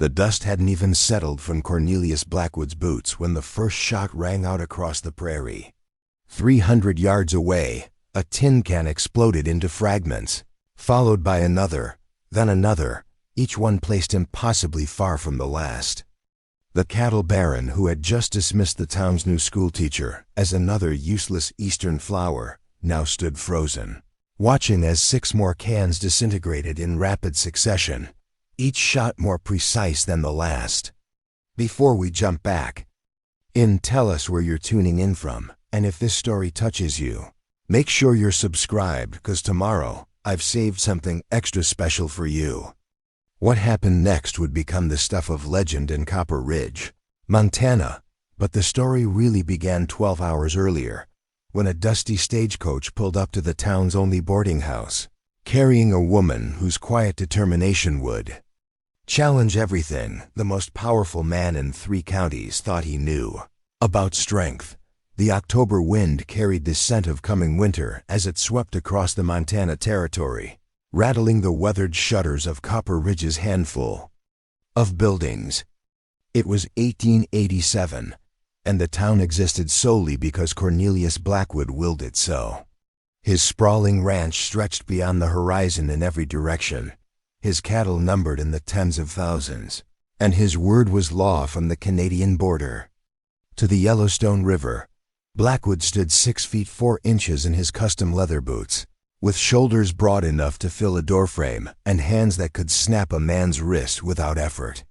The dust hadn't even settled from Cornelius Blackwood's boots when the first shot rang out across the prairie. 300 yards away, a tin can exploded into fragments, followed by another, then another, each one placed impossibly far from the last. The cattle baron, who had just dismissed the town's new schoolteacher as another useless Eastern flower, now stood frozen, watching as 6 more cans disintegrated in rapid succession, each shot more precise than the last. Before we jump back in, tell us where you're tuning in from, and if this story touches you, make sure you're subscribed, because tomorrow I've saved something extra special for you. What happened next would become the stuff of legend in Copper Ridge, Montana, but the story really began 12 hours earlier, when a dusty stagecoach pulled up to the town's only boarding house, carrying a woman whose quiet determination would challenge everything the most powerful man in 3 counties thought he knew about strength. The October wind carried the scent of coming winter as it swept across the Montana territory, rattling the weathered shutters of Copper Ridge's handful of buildings. It was 1887, and the town existed solely because Cornelius Blackwood willed it so. His sprawling ranch stretched beyond the horizon in every direction, his cattle numbered in the tens of thousands, and his word was law from the Canadian border to the Yellowstone River. Blackwood stood 6 feet 4 inches in his custom leather boots, with shoulders broad enough to fill a doorframe and hands that could snap a man's wrist without effort.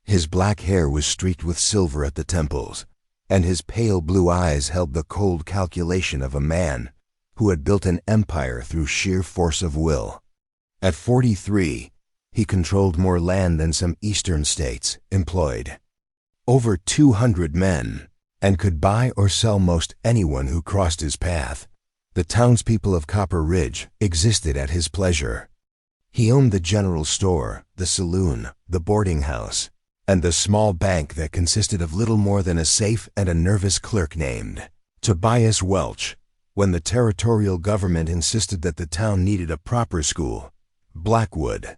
His black hair was streaked with silver at the temples, and his pale blue eyes held the cold calculation of a man who had built an empire through sheer force of will. At 43, he controlled more land than some eastern states, employed over 200 men, and could buy or sell most anyone who crossed his path. The townspeople of Copper Ridge existed at his pleasure. He owned the general store, the saloon, the boarding house, and the small bank that consisted of little more than a safe and a nervous clerk named Tobias Welch. When the territorial government insisted that the town needed a proper school, Blackwood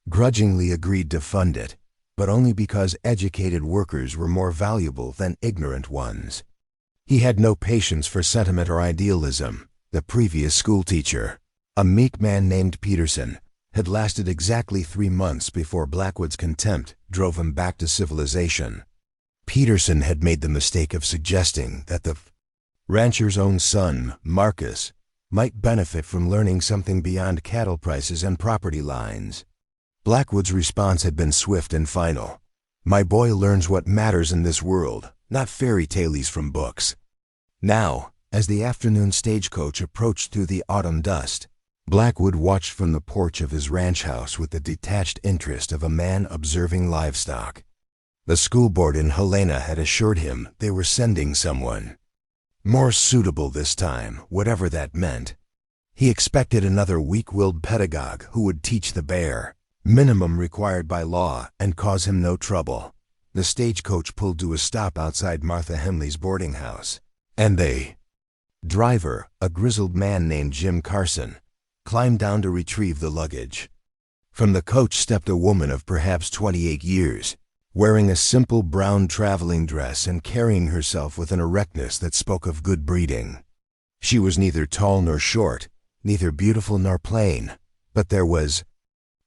grudgingly agreed to fund it, but only because educated workers were more valuable than ignorant ones. He had no patience for sentiment or idealism. The previous schoolteacher, a meek man named Peterson, had lasted exactly 3 months before Blackwood's contempt drove him back to civilization. Peterson had made the mistake of suggesting that the rancher's own son, Marcus, might benefit from learning something beyond cattle prices and property lines. Blackwood's response had been swift and final. "My boy learns what matters in this world, not fairy tales from books." Now, as the afternoon stagecoach approached through the autumn dust, Blackwood watched from the porch of his ranch house with the detached interest of a man observing livestock. The school board in Helena had assured him they were sending someone more suitable this time, whatever that meant. He expected another weak-willed pedagogue who would teach the bare minimum required by law and cause him no trouble. The stagecoach pulled to a stop outside Martha Henley's boarding house, and the driver, a grizzled man named Jim Carson, climbed down to retrieve the luggage. From the coach stepped a woman of perhaps 28 years, wearing a simple brown traveling dress and carrying herself with an erectness that spoke of good breeding. She was neither tall nor short, neither beautiful nor plain, but there was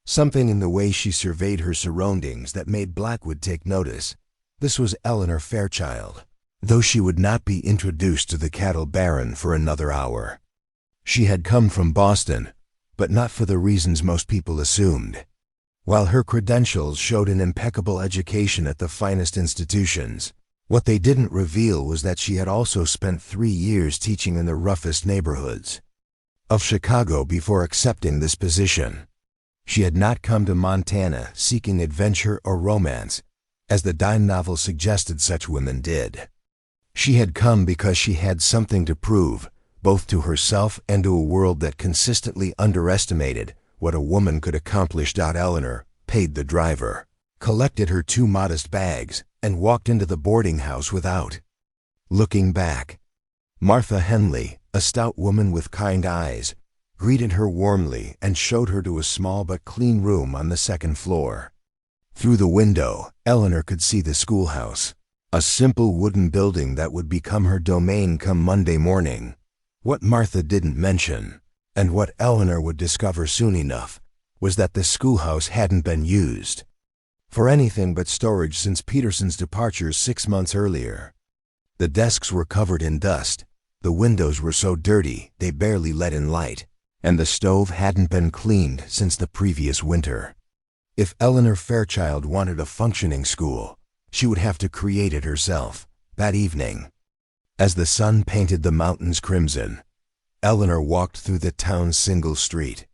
something in the way she surveyed her surroundings that made Blackwood take notice. This was Eleanor Fairchild, though she would not be introduced to the cattle baron for another hour. She had come from Boston, but not for the reasons most people assumed. While her credentials showed an impeccable education at the finest institutions, what they didn't reveal was that she had also spent 3 years teaching in the roughest neighborhoods of Chicago before accepting this position. She had not come to Montana seeking adventure or romance, as the dime novel suggested such women did. She had come because she had something to prove, both to herself and to a world that consistently underestimated what a woman could accomplish. Eleanor paid the driver, collected her 2 modest bags, and walked into the boarding house without looking back. Martha Henley, a stout woman with kind eyes, greeted her warmly and showed her to a small but clean room on the 2nd floor. Through the window, Eleanor could see the schoolhouse, a simple wooden building that would become her domain come Monday morning. What Martha didn't mention, and what Eleanor would discover soon enough, was that the schoolhouse hadn't been used for anything but storage since Peterson's departure 6 months earlier. The desks were covered in dust, the windows were so dirty they barely let in light, and the stove hadn't been cleaned since the previous winter. If Eleanor Fairchild wanted a functioning school, she would have to create it herself, that evening. As the sun painted the mountains crimson, Eleanor walked through the town's single street.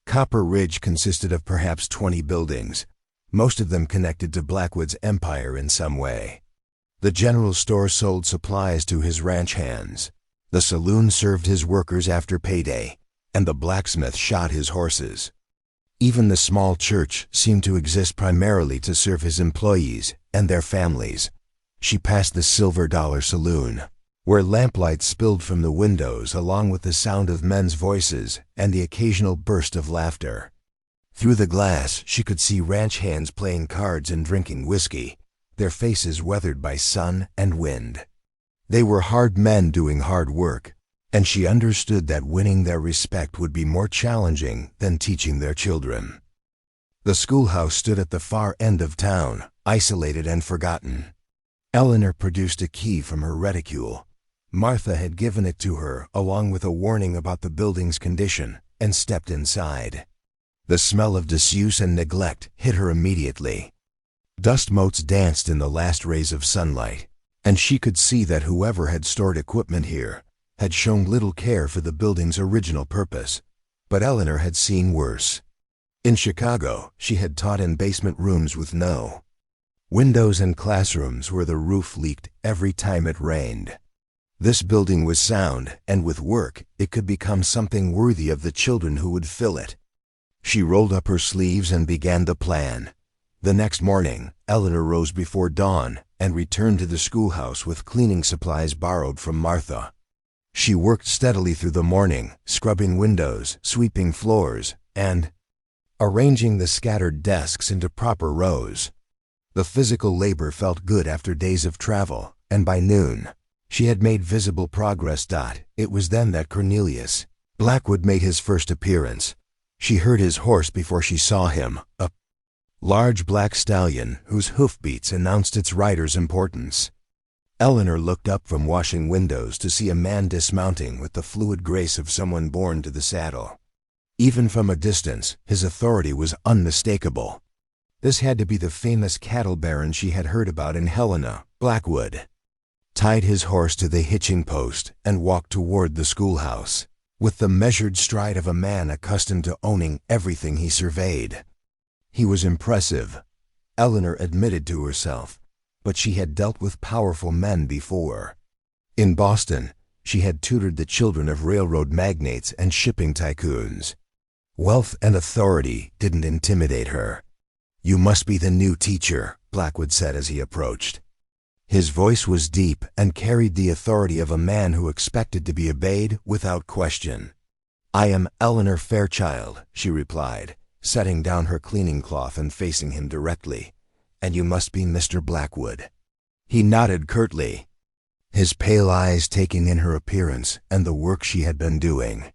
Copper Ridge consisted of perhaps 20 buildings, most of them connected to Blackwood's empire in some way. The general store sold supplies to his ranch hands, the saloon served his workers after payday, and the blacksmith shot his horses. Even the small church seemed to exist primarily to serve his employees and their families. She passed the Silver Dollar Saloon, where lamplight spilled from the windows along with the sound of men's voices and the occasional burst of laughter. Through the glass, she could see ranch hands playing cards and drinking whiskey, their faces weathered by sun and wind. They were hard men doing hard work, and she understood that winning their respect would be more challenging than teaching their children. The schoolhouse stood at the far end of town, isolated and forgotten. Eleanor produced a key from her reticule. Martha had given it to her along with a warning about the building's condition, and stepped inside. The smell of disuse and neglect hit her immediately. Dust motes danced in the last rays of sunlight, and she could see that whoever had stored equipment here had shown little care for the building's original purpose. But Eleanor had seen worse. In Chicago, she had taught in basement rooms with no windows and classrooms where the roof leaked every time it rained. This building was sound, and with work, it could become something worthy of the children who would fill it. She rolled up her sleeves and began the plan. The next morning, Eleanor rose before dawn and returned to the schoolhouse with cleaning supplies borrowed from Martha. She worked steadily through the morning, scrubbing windows, sweeping floors, and arranging the scattered desks into proper rows. The physical labor felt good after days of travel, and by noon, she had made visible progress. It was then that Cornelius Blackwood made his first appearance. She heard his horse before she saw him, a large black stallion whose hoofbeats announced its rider's importance. Eleanor looked up from washing windows to see a man dismounting with the fluid grace of someone born to the saddle. Even from a distance, his authority was unmistakable. This had to be the famous cattle baron she had heard about in Helena. Blackwood tied his horse to the hitching post and walked toward the schoolhouse, with the measured stride of a man accustomed to owning everything he surveyed. He was impressive, Eleanor admitted to herself, but she had dealt with powerful men before. In Boston, she had tutored the children of railroad magnates and shipping tycoons. Wealth and authority didn't intimidate her. "You must be the new teacher," Blackwood said as he approached. His voice was deep and carried the authority of a man who expected to be obeyed without question. "I am Eleanor Fairchild," she replied, setting down her cleaning cloth and facing him directly. "And you must be Mr. Blackwood." He nodded curtly, his pale eyes taking in her appearance and the work she had been doing.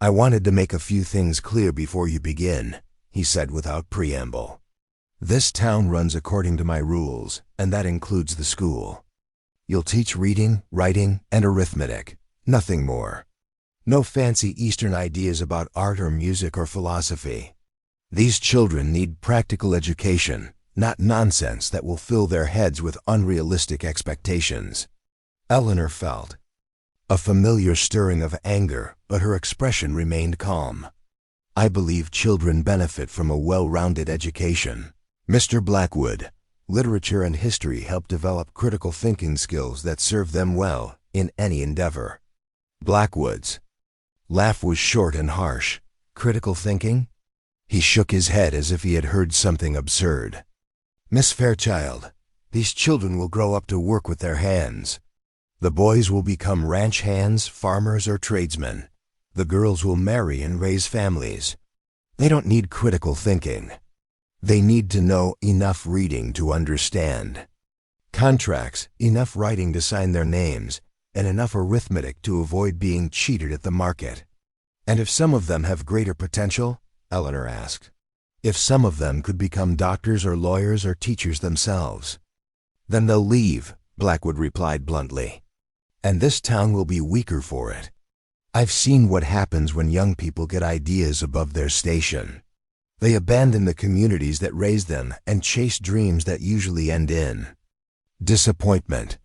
"I wanted to make a few things clear before you begin," he said without preamble. "This town runs according to my rules, and that includes the school. You'll teach reading, writing, and arithmetic, nothing more. No fancy Eastern ideas about art or music or philosophy. These children need practical education, not nonsense that will fill their heads with unrealistic expectations." Eleanor felt a familiar stirring of anger, but her expression remained calm. "I believe children benefit from a well-rounded education. Mr. Blackwood, literature and history help develop critical thinking skills that serve them well in any endeavor." Blackwood's laugh was short and harsh. "Critical thinking?" He shook his head as if he had heard something absurd. "Miss Fairchild, these children will grow up to work with their hands. The boys will become ranch hands, farmers, or tradesmen. The girls will marry and raise families. They don't need critical thinking. They need to know enough reading to understand. Contracts, enough writing to sign their names, and enough arithmetic to avoid being cheated at the market. And if some of them have greater potential? Eleanor asked. If some of them could become doctors or lawyers or teachers themselves? Then they'll leave, Blackwood replied bluntly. And this town will be weaker for it. I've seen what happens when young people get ideas above their station. They abandon the communities that raised them and chase dreams that usually end in disappointment.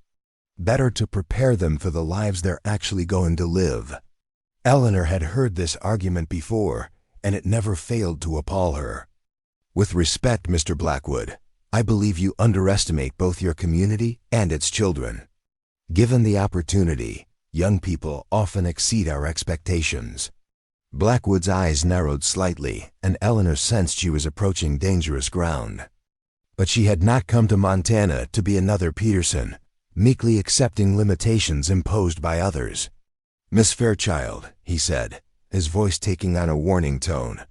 Better to prepare them for the lives they're actually going to live. Eleanor had heard this argument before, and it never failed to appall her. With respect, Mr. Blackwood, I believe you underestimate both your community and its children. Given the opportunity, young people often exceed our expectations. Blackwood's eyes narrowed slightly, and Eleanor sensed she was approaching dangerous ground. But she had not come to Montana to be another Peterson, meekly accepting limitations imposed by others. Miss Fairchild, he said, his voice taking on a warning tone,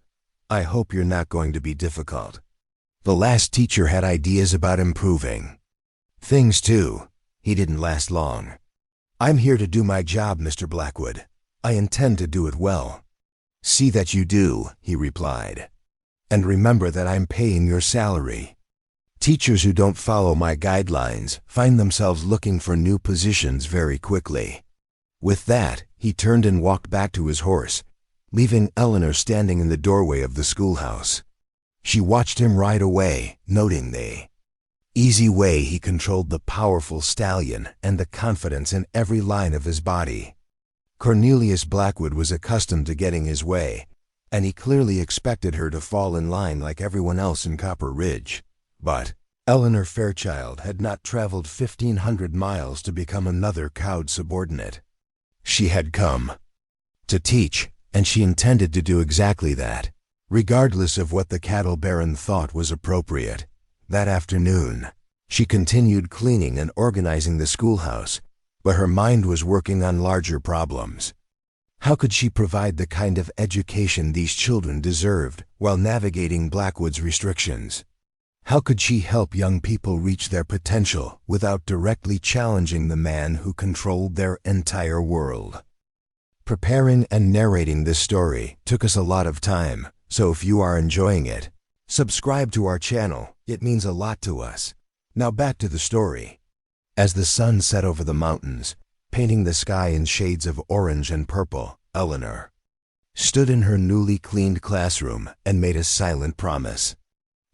I hope you're not going to be difficult. The last teacher had ideas about improving things too. He didn't last long. I'm here to do my job, Mr. Blackwood. I intend to do it well. See that you do, he replied. And remember that I'm paying your salary. Teachers who don't follow my guidelines find themselves looking for new positions very quickly. With that, he turned and walked back to his horse, leaving Eleanor standing in the doorway of the schoolhouse. She watched him ride away, noting the easy way he controlled the powerful stallion and the confidence in every line of his body. Cornelius Blackwood was accustomed to getting his way, and he clearly expected her to fall in line like everyone else in Copper Ridge. But Eleanor Fairchild had not traveled 1,500 miles to become another cowed subordinate. She had come to teach, and she intended to do exactly that, regardless of what the cattle baron thought was appropriate. That afternoon, she continued cleaning and organizing the schoolhouse, but her mind was working on larger problems. How could she provide the kind of education these children deserved while navigating Blackwood's restrictions? How could she help young people reach their potential without directly challenging the man who controlled their entire world? Preparing and narrating this story took us a lot of time, so if you are enjoying it, subscribe to our channel. It means a lot to us. Now back to the story. As the sun set over the mountains, painting the sky in shades of orange and purple, Eleanor stood in her newly cleaned classroom and made a silent promise.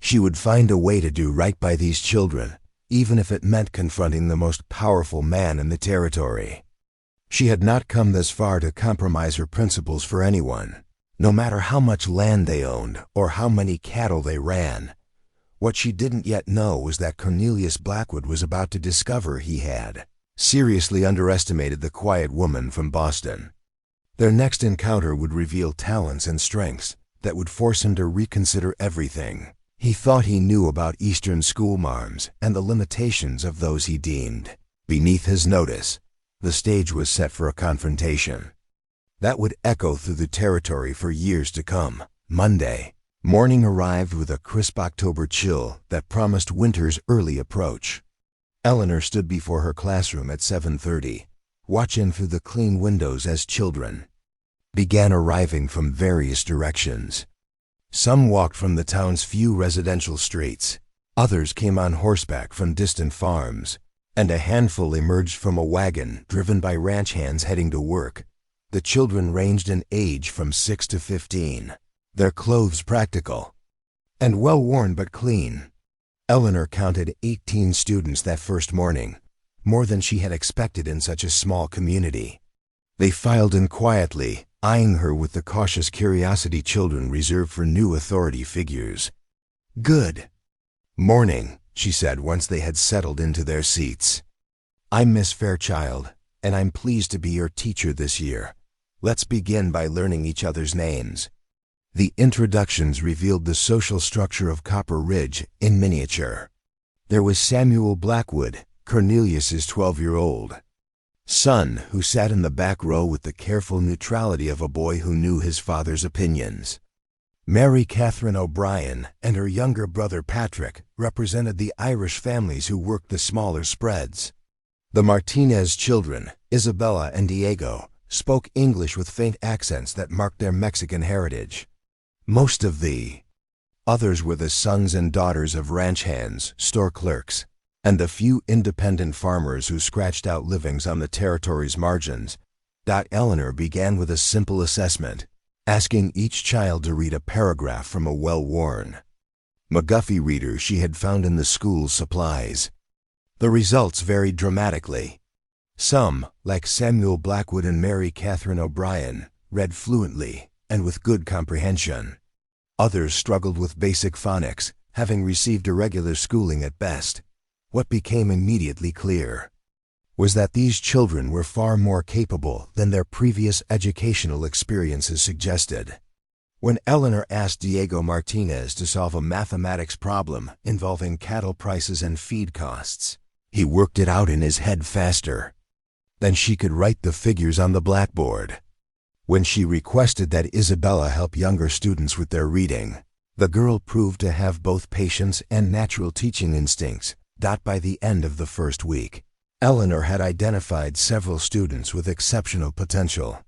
She would find a way to do right by these children, even if it meant confronting the most powerful man in the territory. She had not come this far to compromise her principles for anyone, no matter how much land they owned or how many cattle they ran. What she didn't yet know was that Cornelius Blackwood was about to discover he had seriously underestimated the quiet woman from Boston. Their next encounter would reveal talents and strengths that would force him to reconsider everything he thought he knew about Eastern schoolmarms and the limitations of those he deemed beneath his notice. The stage was set for a confrontation that would echo through the territory for years to come. Monday morning arrived with a crisp October chill that promised winter's early approach. Eleanor stood before her classroom at 7:30, watching through the clean windows as children began arriving from various directions. Some walked from the town's few residential streets, others came on horseback from distant farms, and a handful emerged from a wagon driven by ranch hands heading to work. The children ranged in age from 6 to 15, their clothes practical and well-worn but clean. Eleanor counted 18 students that first morning, more than she had expected in such a small community. They filed in quietly, eyeing her with the cautious curiosity children reserve for new authority figures. "Good morning," she said once they had settled into their seats. "I'm Miss Fairchild, and I'm pleased to be your teacher this year. Let's begin by learning each other's names." The introductions revealed the social structure of Copper Ridge in miniature. There was Samuel Blackwood, Cornelius's 12-year-old son, who sat in the back row with the careful neutrality of a boy who knew his father's opinions. Mary Catherine O'Brien and her younger brother Patrick represented the Irish families who worked the smaller spreads. The Martinez children, Isabella and Diego, spoke English with faint accents that marked their Mexican heritage. Most of the others were the sons and daughters of ranch hands, store clerks, and the few independent farmers who scratched out livings on the territory's margins. Eleanor began with a simple assessment, asking each child to read a paragraph from a well-worn McGuffey reader she had found in the school's supplies. The results varied dramatically. Some, like Samuel Blackwood and Mary Catherine O'Brien, read fluently and with good comprehension. Others struggled with basic phonics, having received irregular schooling at best. What became immediately clear was that these children were far more capable than their previous educational experiences suggested. When Eleanor asked Diego Martinez to solve a mathematics problem involving cattle prices and feed costs, he worked it out in his head faster than she could write the figures on the blackboard. When she requested that Isabella help younger students with their reading, the girl proved to have both patience and natural teaching instincts. By the end of the first week, Eleanor had identified several students with exceptional potential.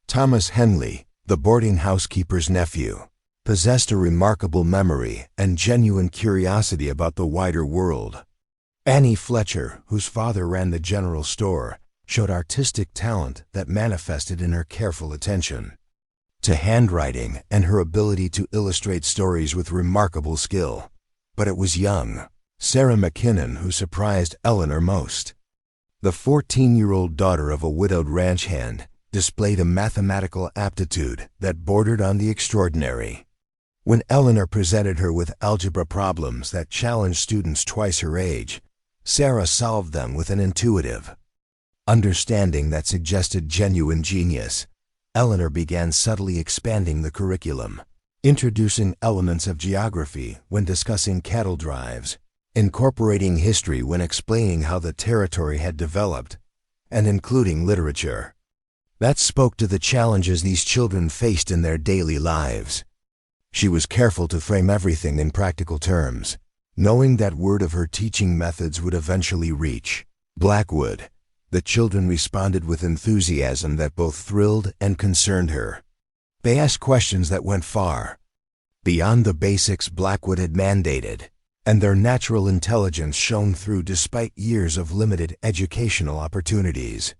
Thomas Henley, the boarding housekeeper's nephew, possessed a remarkable memory and genuine curiosity about the wider world. Annie Fletcher, whose father ran the general store, showed artistic talent that manifested in her careful attention to handwriting and her ability to illustrate stories with remarkable skill. But it was young Sarah McKinnon who surprised Eleanor most. The 14-year-old daughter of a widowed ranch hand displayed a mathematical aptitude that bordered on the extraordinary. When Eleanor presented her with algebra problems that challenged students twice her age, Sarah solved them with an intuitive understanding that suggested genuine genius. Eleanor began subtly expanding the curriculum, introducing elements of geography when discussing cattle drives, incorporating history when explaining how the territory had developed, and including literature that spoke to the challenges these children faced in their daily lives. She was careful to frame everything in practical terms, knowing that word of her teaching methods would eventually reach Blackwood. The children responded with enthusiasm that both thrilled and concerned her. They asked questions that went far beyond the basics Blackwood had mandated, and their natural intelligence shone through despite years of limited educational opportunities.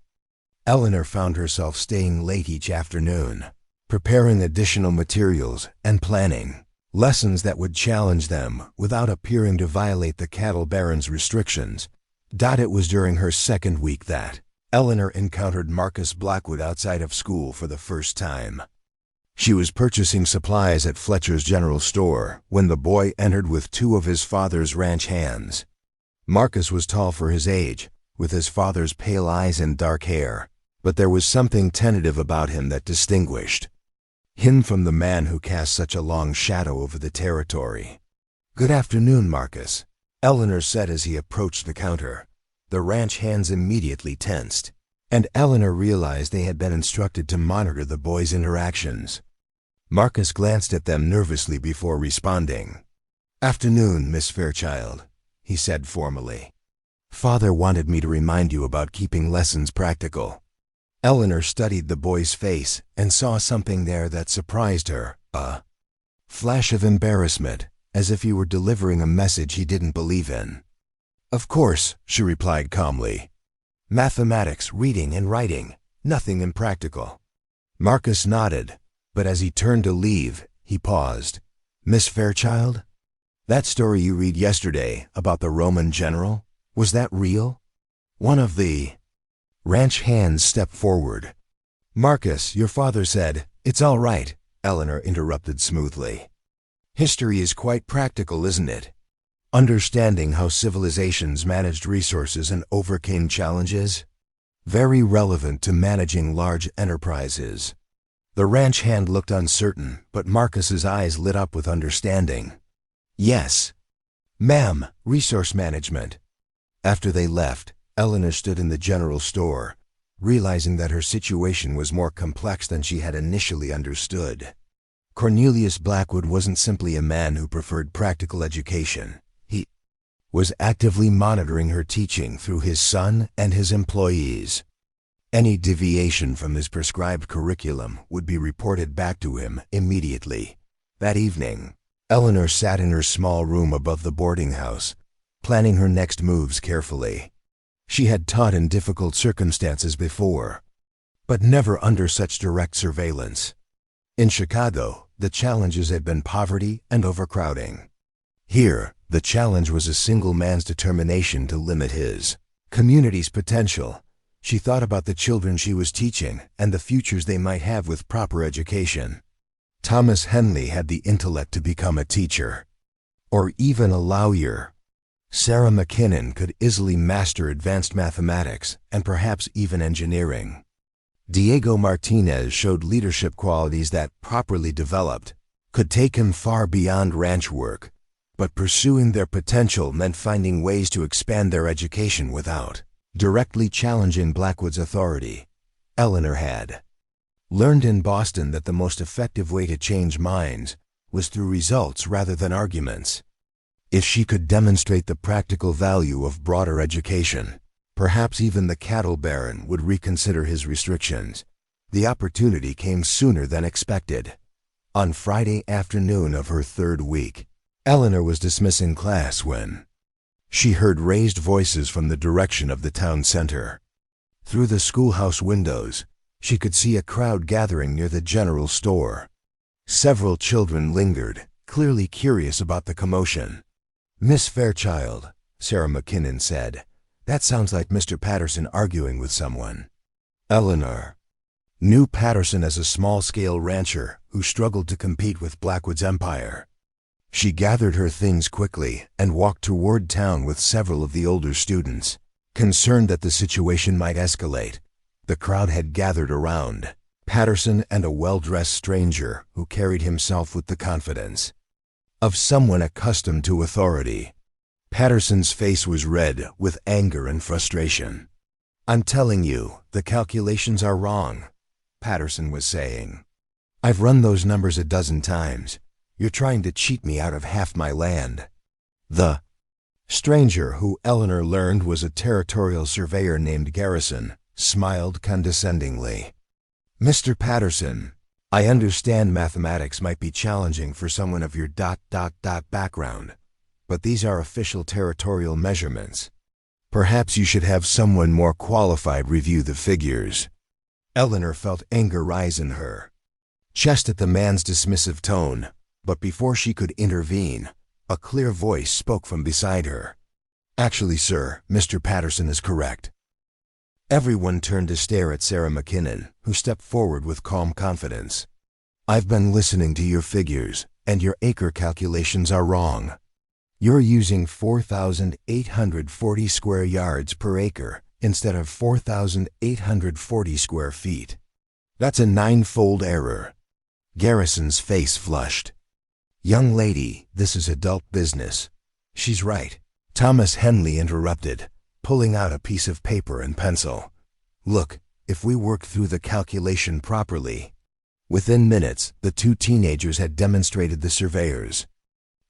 Eleanor found herself staying late each afternoon, preparing additional materials and planning lessons that would challenge them without appearing to violate the cattle baron's restrictions. It was during her second week that Eleanor encountered Marcus Blackwood outside of school for the first time. She was purchasing supplies at Fletcher's general store when the boy entered with two of his father's ranch hands. Marcus was tall for his age, with his father's pale eyes and dark hair, but there was something tentative about him that distinguished him from the man who cast such a long shadow over the territory. "Good afternoon, Marcus," Eleanor said as he approached the counter. The ranch hands immediately tensed, and Eleanor realized they had been instructed to monitor the boy's interactions. Marcus glanced at them nervously before responding. "Afternoon, Miss Fairchild," he said formally. "Father wanted me to remind you about keeping lessons practical." Eleanor studied the boy's face and saw something there that surprised her, a flash of embarrassment, as if he were delivering a message he didn't believe in. "Of course," she replied calmly. "Mathematics, reading and writing, nothing impractical." Marcus nodded, but as he turned to leave, he paused. "Miss Fairchild? That story you read yesterday about the Roman general, was that real?" One of the ranch hands stepped forward. "Marcus, your father said—" "It's all right," Eleanor interrupted smoothly. "History is quite practical, isn't it? Understanding how civilizations managed resources and overcame challenges? Very relevant to managing large enterprises." The ranch hand looked uncertain, but Marcus's eyes lit up with understanding. "Yes, ma'am, resource management." After they left, Eleanor stood in the general store, realizing that her situation was more complex than she had initially understood. Cornelius Blackwood wasn't simply a man who preferred practical education. He was actively monitoring her teaching through his son and his employees. Any deviation from his prescribed curriculum would be reported back to him immediately. That evening, Eleanor sat in her small room above the boarding house, planning her next moves carefully. She had taught in difficult circumstances before, but never under such direct surveillance. In Chicago, the challenges had been poverty and overcrowding. Here, the challenge was a single man's determination to limit his community's potential. She thought about the children she was teaching and the futures they might have with proper education. Thomas Henley had the intellect to become a teacher, or even a lawyer. Sarah McKinnon could easily master advanced mathematics and perhaps even engineering. Diego Martinez showed leadership qualities that, properly developed, could take him far beyond ranch work, but pursuing their potential meant finding ways to expand their education without directly challenging Blackwood's authority. Eleanor had learned in Boston that the most effective way to change minds was through results rather than arguments. If she could demonstrate the practical value of broader education, perhaps even the cattle baron would reconsider his restrictions. The opportunity came sooner than expected. On Friday afternoon of her third week, Eleanor was dismissing class when she heard raised voices from the direction of the town center. Through the schoolhouse windows, she could see a crowd gathering near the general store. Several children lingered, clearly curious about the commotion. "Miss Fairchild," Sarah McKinnon said, "that sounds like Mr. Patterson arguing with someone." Eleanor knew Patterson as a small-scale rancher who struggled to compete with Blackwood's empire. She gathered her things quickly and walked toward town with several of the older students. Concerned that the situation might escalate, the crowd had gathered around Patterson and a well-dressed stranger who carried himself with the confidence of someone accustomed to authority. Patterson's face was red with anger and frustration. "I'm telling you, the calculations are wrong," Patterson was saying. "I've run those numbers a dozen times. You're trying to cheat me out of half my land." The stranger, who Eleanor learned was a territorial surveyor named Garrison, smiled condescendingly. "Mr. Patterson, I understand mathematics might be challenging for someone of your background, but these are official territorial measurements. Perhaps you should have someone more qualified review the figures." Eleanor felt anger rise in her chest at the man's dismissive tone, but before she could intervene, a clear voice spoke from beside her. "Actually, sir, Mr. Patterson is correct." Everyone turned to stare at Sarah McKinnon, who stepped forward with calm confidence. "I've been listening to your figures, and your acre calculations are wrong. You're using 4,840 square yards per acre instead of 4,840 square feet. That's a 9-fold error." Garrison's face flushed. "Young lady, this is adult business." "She's right," Thomas Henley interrupted, pulling out a piece of paper and pencil. "Look, if we work through the calculation properly." Within minutes, the two teenagers had demonstrated the surveyor's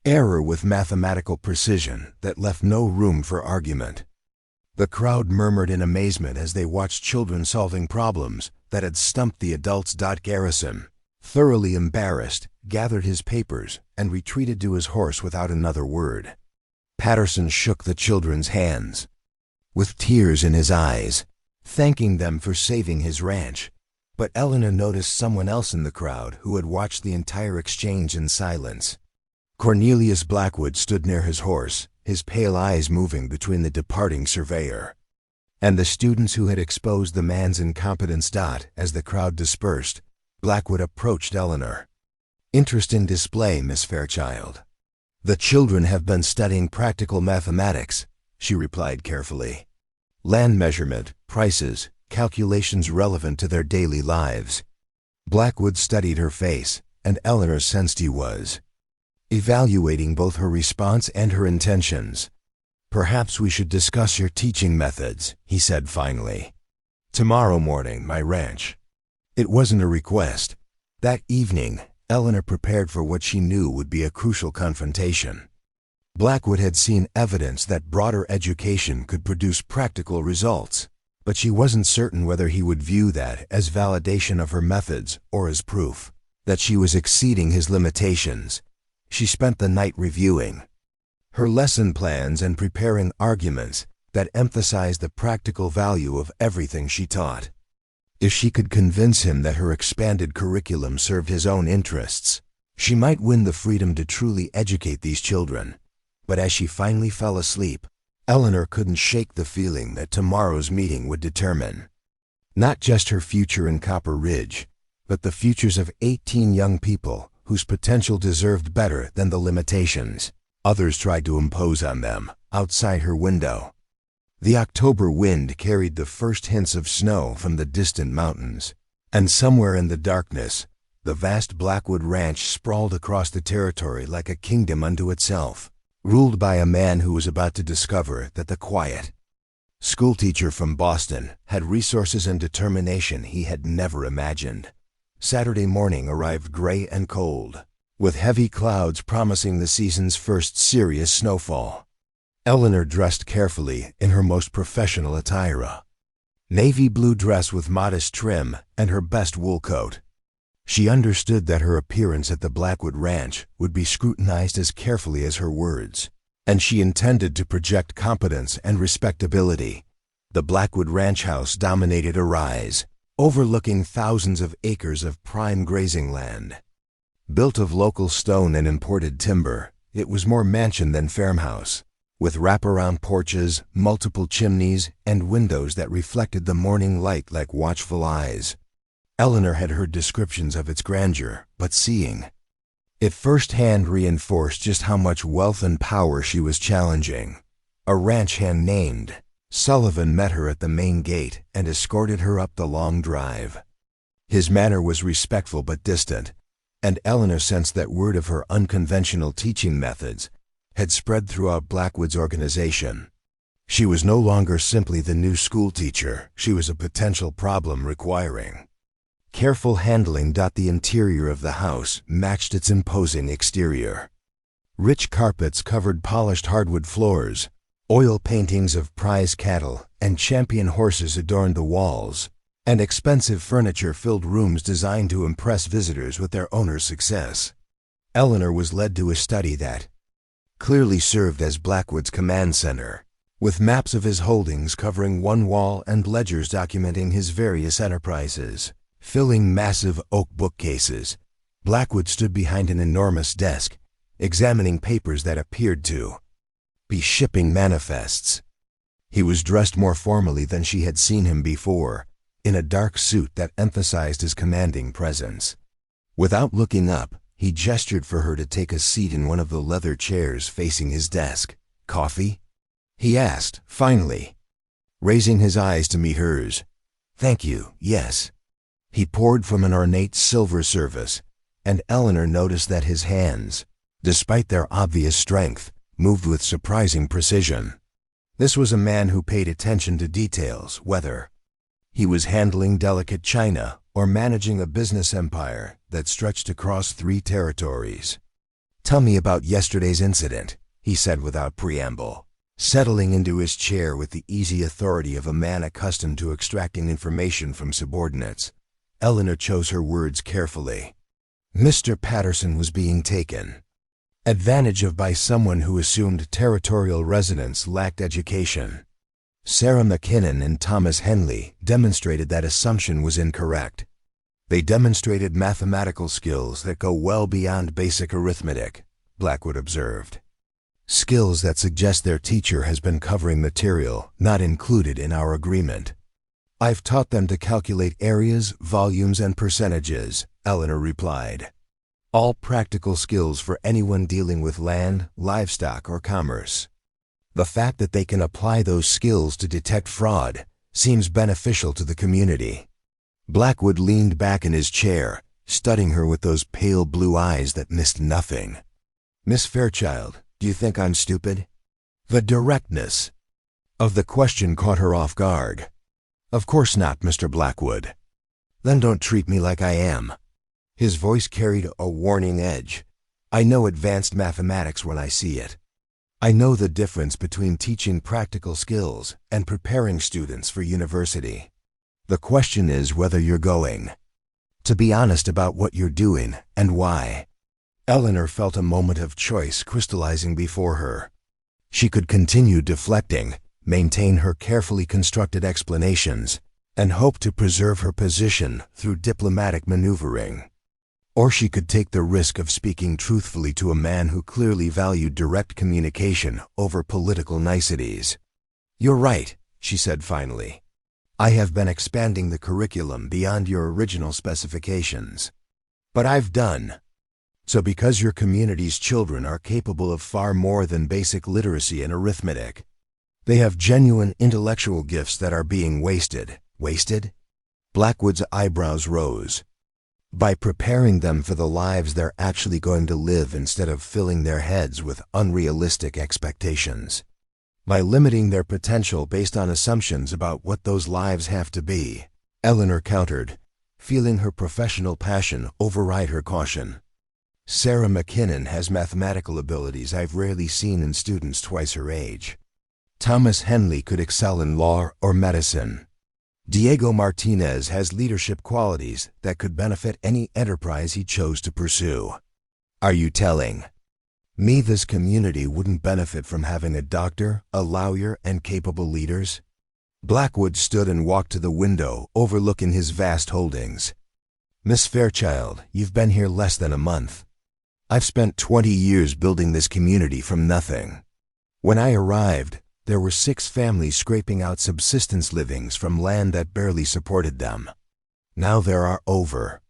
error with mathematical precision that left no room for argument. The crowd murmured in amazement as they watched children solving problems that had stumped the adults. Garrison, thoroughly embarrassed, gathered his papers and retreated to his horse without another word. Patterson shook the children's hands, with tears in his eyes, thanking them for saving his ranch. But Eleanor noticed someone else in the crowd who had watched the entire exchange in silence. Cornelius Blackwood stood near his horse, his pale eyes moving between the departing surveyor and the students who had exposed the man's incompetence. As the crowd dispersed, Blackwood approached Eleanor. "Interesting display, Miss Fairchild." "The children have been studying practical mathematics," she replied carefully. "Land measurement, prices, calculations relevant to their daily lives." Blackwood studied her face, and Eleanor sensed he was evaluating both her response and her intentions. "Perhaps we should discuss your teaching methods," he said finally. "Tomorrow morning, my ranch." It wasn't a request. That evening, Eleanor prepared for what she knew would be a crucial confrontation. Blackwood had seen evidence that broader education could produce practical results, but she wasn't certain whether he would view that as validation of her methods or as proof that she was exceeding his limitations. She spent the night reviewing her lesson plans and preparing arguments that emphasized the practical value of everything she taught. If she could convince him that her expanded curriculum served his own interests, she might win the freedom to truly educate these children. But as she finally fell asleep, Eleanor couldn't shake the feeling that tomorrow's meeting would determine not just her future in Copper Ridge, but the futures of 18 young people whose potential deserved better than the limitations others tried to impose on them outside her window. The October wind carried the first hints of snow from the distant mountains, and somewhere in the darkness, the vast Blackwood Ranch sprawled across the territory like a kingdom unto itself, ruled by a man who was about to discover that the quiet schoolteacher from Boston had resources and determination he had never imagined. Saturday morning arrived gray and cold, with heavy clouds promising the season's first serious snowfall. Eleanor dressed carefully in her most professional attire, a navy blue dress with modest trim and her best wool coat. She understood that her appearance at the Blackwood Ranch would be scrutinized as carefully as her words, and she intended to project competence and respectability. The Blackwood Ranch house dominated a rise, overlooking thousands of acres of prime grazing land. Built of local stone and imported timber, it was more mansion than farmhouse, with wraparound porches, multiple chimneys, and windows that reflected the morning light like watchful eyes. Eleanor had heard descriptions of its grandeur, but seeing it firsthand reinforced just how much wealth and power she was challenging. A ranch hand named Sullivan met her at the main gate and escorted her up the long drive. His manner was respectful but distant, and Eleanor sensed that word of her unconventional teaching methods had spread throughout Blackwood's organization. She was no longer simply the new schoolteacher, she was a potential problem requiring careful handling. The interior of the house matched its imposing exterior. Rich carpets covered polished hardwood floors, oil paintings of prize cattle and champion horses adorned the walls, and expensive furniture filled rooms designed to impress visitors with their owner's success. Eleanor was led to a study that clearly served as Blackwood's command center, with maps of his holdings covering one wall and ledgers documenting his various enterprises. Filling massive oak bookcases, Blackwood stood behind an enormous desk, examining papers that appeared to be shipping manifests. He was dressed more formally than she had seen him before, in a dark suit that emphasized his commanding presence. Without looking up, he gestured for her to take a seat in one of the leather chairs facing his desk. "Coffee?" he asked, finally, raising his eyes to meet hers. "Thank you, yes." He poured from an ornate silver service, and Eleanor noticed that his hands, despite their obvious strength, moved with surprising precision. This was a man who paid attention to details, whether he was handling delicate china or managing a business empire that stretched across 3 territories. "Tell me about yesterday's incident," he said without preamble, settling into his chair with the easy authority of a man accustomed to extracting information from subordinates. Eleanor chose her words carefully. Mr. Patterson was being taken advantage of by someone who assumed territorial residents lacked education. Sarah McKinnon and Thomas Henley demonstrated that assumption was incorrect. They demonstrated mathematical skills that go well beyond basic arithmetic, Blackwood observed. Skills that suggest their teacher has been covering material not included in our agreement. "I've taught them to calculate areas, volumes, and percentages," Eleanor replied. "All practical skills for anyone dealing with land, livestock, or commerce. The fact that they can apply those skills to detect fraud seems beneficial to the community." Blackwood leaned back in his chair, studying her with those pale blue eyes that missed nothing. "Miss Fairchild, do you think I'm stupid?" The directness of the question caught her off guard. "Of course not, Mr. Blackwood." "Then don't treat me like I am." His voice carried a warning edge. I know advanced mathematics when I see it. I know the difference between teaching practical skills and preparing students for university. The question is whether you're going to be honest about what you're doing and why. Eleanor felt a moment of choice crystallizing before her. She could continue deflecting, maintain her carefully constructed explanations, and hope to preserve her position through diplomatic maneuvering. Or she could take the risk of speaking truthfully to a man who clearly valued direct communication over political niceties. "You're right," she said finally. "I have been expanding the curriculum beyond your original specifications. But I've done so because your community's children are capable of far more than basic literacy and arithmetic. They have genuine intellectual gifts that are being wasted." Wasted? Blackwood's eyebrows rose. "By preparing them for the lives they're actually going to live instead of filling their heads with unrealistic expectations. By limiting their potential based on assumptions about what those lives have to be," Eleanor countered, feeling her professional passion override her caution. "Sarah McKinnon has mathematical abilities I've rarely seen in students twice her age. Thomas Henley could excel in law or medicine. Diego Martinez has leadership qualities that could benefit any enterprise he chose to pursue. Are you telling me this community wouldn't benefit from having a doctor, a lawyer, and capable leaders?" Blackwood stood and walked to the window overlooking his vast holdings. "Miss Fairchild, you've been here less than a month. I've spent 20 years building this community from nothing. When I arrived, there were 6 families scraping out subsistence livings from land that barely supported them. Now there are over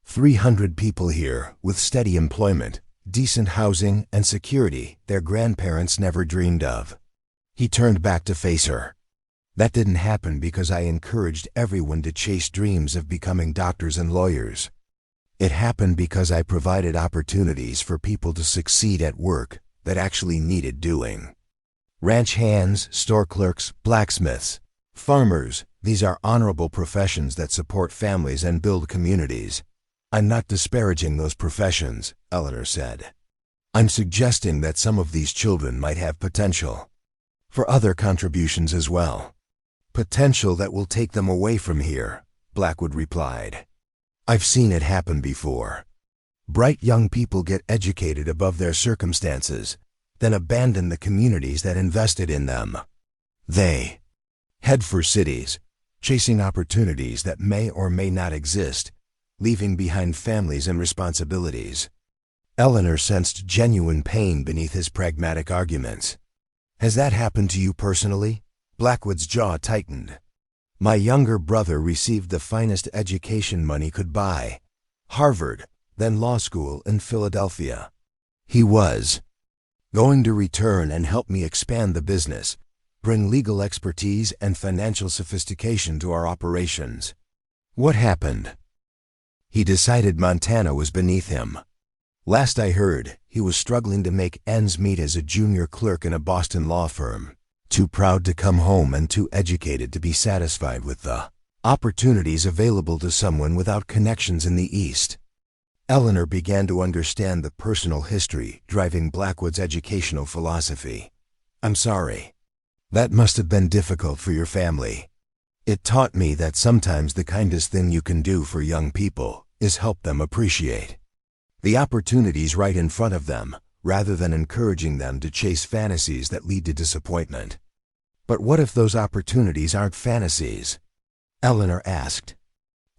300 people here with steady employment, decent housing, and security their grandparents never dreamed of." He turned back to face her. "That didn't happen because I encouraged everyone to chase dreams of becoming doctors and lawyers. It happened because I provided opportunities for people to succeed at work that actually needed doing. Ranch hands, store clerks, blacksmiths, farmers, these are honorable professions that support families and build communities. I'm not disparaging those professions," Eleanor said. "I'm suggesting that some of these children might have potential for other contributions as well. Potential that will take them away from here," Blackwood replied. "I've seen it happen before. Bright young people get educated above their circumstances, then abandon the communities that invested in them. They head for cities, chasing opportunities that may or may not exist, leaving behind families and responsibilities." Eleanor sensed genuine pain beneath his pragmatic arguments. "Has that happened to you personally?" Blackwood's jaw tightened. "My younger brother received the finest education money could buy, Harvard, then law school in Philadelphia. He was going to return and help me expand the business, bring legal expertise and financial sophistication to our operations. What happened? He decided Montana was beneath him. Last I heard, he was struggling to make ends meet as a junior clerk in a Boston law firm, too proud to come home and too educated to be satisfied with the opportunities available to someone without connections in the East." Eleanor began to understand the personal history driving Blackwood's educational philosophy. "I'm sorry. That must have been difficult for your family. It taught me that sometimes the kindest thing you can do for young people is help them appreciate the opportunities right in front of them, rather than encouraging them to chase fantasies that lead to disappointment." "But what if those opportunities aren't fantasies?" Eleanor asked.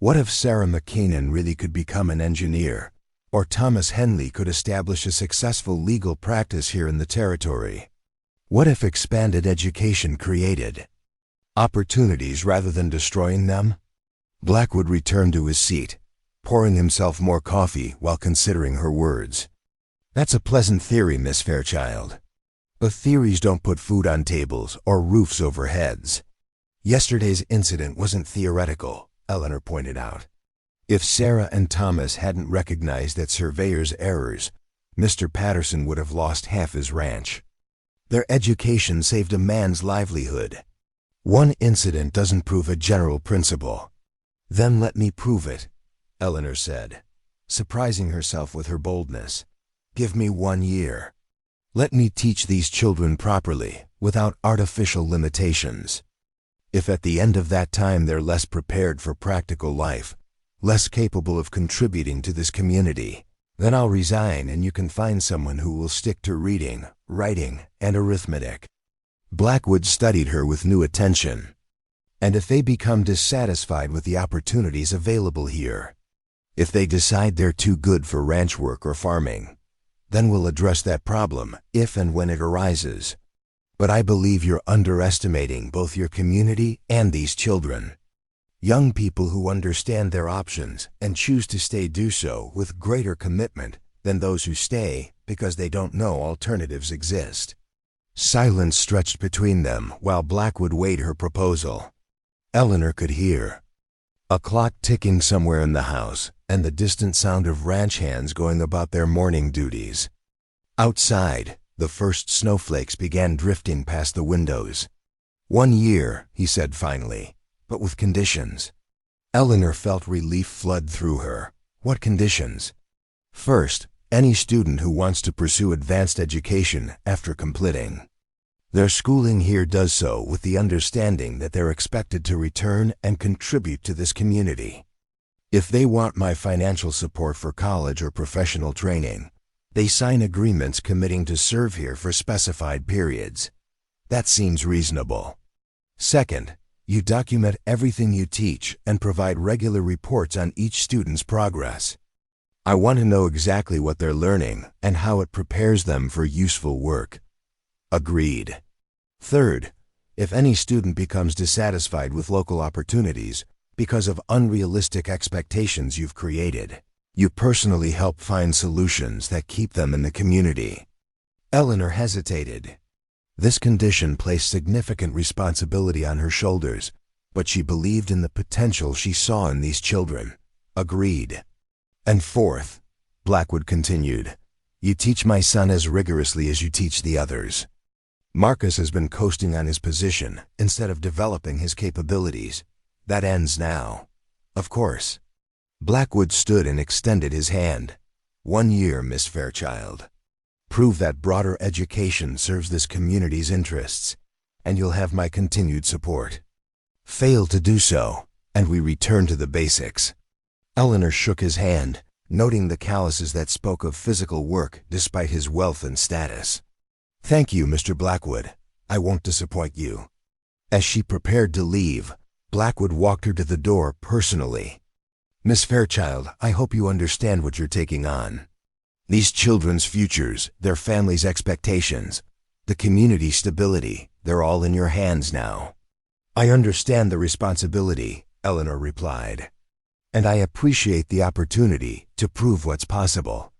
"What if Sarah McKinnon really could become an engineer, or Thomas Henley could establish a successful legal practice here in the territory? What if expanded education created opportunities rather than destroying them?" Blackwood returned to his seat, pouring himself more coffee while considering her words. "That's a pleasant theory, Miss Fairchild. But theories don't put food on tables or roofs over heads. Yesterday's incident wasn't theoretical," Eleanor pointed out. "If Sarah and Thomas hadn't recognized that surveyor's errors, Mr. Patterson would have lost half his ranch. Their education saved a man's livelihood. One incident doesn't prove a general principle." "Then let me prove it," Eleanor said. surprising herself with her boldness. "Give me 1 year. Let me teach these children properly, without artificial limitations. If at the end of that time they're less prepared for practical life, less capable of contributing to this community, then I'll resign and you can find someone who will stick to reading, writing, and arithmetic." Blackwood studied her with new attention. "And if they become dissatisfied with the opportunities available here, if they decide they're too good for ranch work or farming, then we'll address that problem if and when it arises. But I believe you're underestimating both your community and these children. Young people who understand their options and choose to stay do so with greater commitment than those who stay because they don't know alternatives exist." Silence stretched between them while Blackwood weighed her proposal. Eleanor could hear a clock ticking somewhere in the house and the distant sound of ranch hands going about their morning duties. Outside, the first snowflakes began drifting past the windows. "1 year," he said finally, "but with conditions." Eleanor felt relief flood through her. What conditions? First, any student who wants to pursue advanced education after completing their schooling here does so with the understanding that they're expected to return and contribute to this community. If they want my financial support for college or professional training, they sign agreements committing to serve here for specified periods. That seems reasonable. Second, you document everything you teach and provide regular reports on each student's progress. I want to know exactly what they're learning and how it prepares them for useful work. Agreed. Third, if any student becomes dissatisfied with local opportunities because of unrealistic expectations you've created, you personally help find solutions that keep them in the community. Eleanor hesitated. This condition placed significant responsibility on her shoulders, but she believed in the potential she saw in these children. Agreed. "And fourth," Blackwood continued, "you teach my son as rigorously as you teach the others. Marcus has been coasting on his position instead of developing his capabilities. That ends now. Of course." Blackwood stood and extended his hand. "1 year, Miss Fairchild. Prove that broader education serves this community's interests, and you'll have my continued support. Fail to do so, and we return to the basics." Eleanor shook his hand, noting the calluses that spoke of physical work despite his wealth and status. "Thank you, Mr. Blackwood. I won't disappoint you." As she prepared to leave, Blackwood walked her to the door personally. "Miss Fairchild, I hope you understand what you're taking on. These children's futures, their families' expectations, the community's stability, they're all in your hands now." "I understand the responsibility," Eleanor replied, "and I appreciate the opportunity to prove what's possible."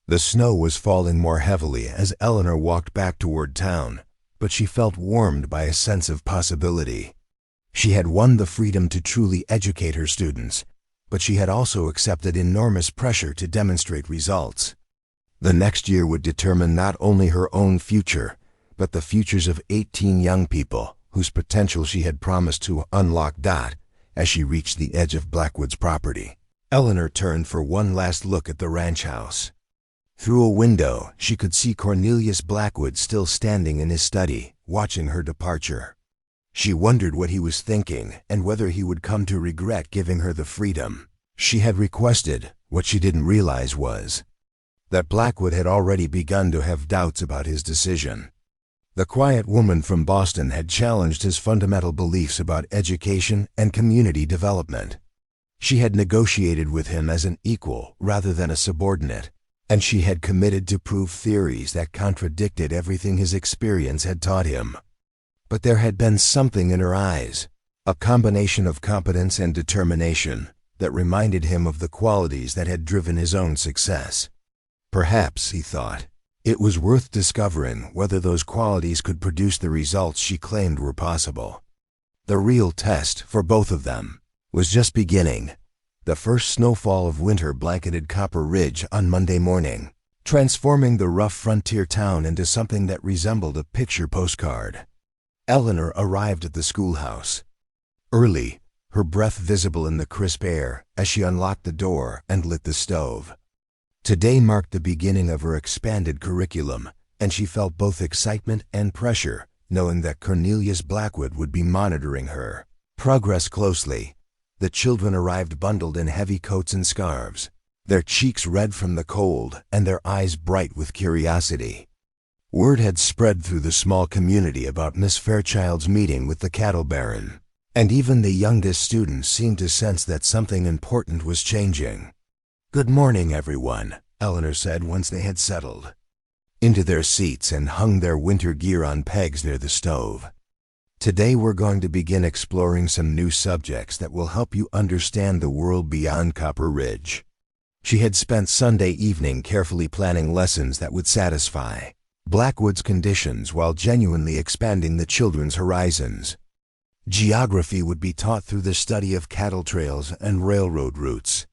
The snow was falling more heavily as Eleanor walked back toward town, but she felt warmed by a sense of possibility. She had won the freedom to truly educate her students, but she had also accepted enormous pressure to demonstrate results. The next year would determine not only her own future, but the futures of 18 young people whose potential she had promised to unlock. As she reached the edge of Blackwood's property, Eleanor turned for one last look at the ranch house. Through a window, she could see Cornelius Blackwood still standing in his study, watching her departure. She wondered what he was thinking and whether he would come to regret giving her the freedom she had requested. What she didn't realize was that Blackwood had already begun to have doubts about his decision. The quiet woman from Boston had challenged his fundamental beliefs about education and community development. She had negotiated with him as an equal rather than a subordinate, and she had committed to prove theories that contradicted everything his experience had taught him. But there had been something in her eyes, a combination of competence and determination, that reminded him of the qualities that had driven his own success. Perhaps, he thought, it was worth discovering whether those qualities could produce the results she claimed were possible. The real test for both of them was just beginning. The first snowfall of winter blanketed Copper Ridge on Monday morning, transforming the rough frontier town into something that resembled a picture postcard. Eleanor arrived at the schoolhouse. Early, her breath visible in the crisp air as she unlocked the door and lit the stove. Today marked the beginning of her expanded curriculum, and she felt both excitement and pressure, knowing that Cornelius Blackwood would be monitoring her progress closely. The children arrived bundled in heavy coats and scarves, their cheeks red from the cold and their eyes bright with curiosity. Word had spread through the small community about Miss Fairchild's meeting with the cattle baron, and even the youngest students seemed to sense that something important was changing. "Good morning, everyone," Eleanor said once they had settled into their seats and hung their winter gear on pegs near the stove. "Today we're going to begin exploring some new subjects that will help you understand the world beyond Copper Ridge." She had spent Sunday evening carefully planning lessons that would satisfy Blackwood's conditions while genuinely expanding the children's horizons. Geography would be taught through the study of cattle trails and railroad routes.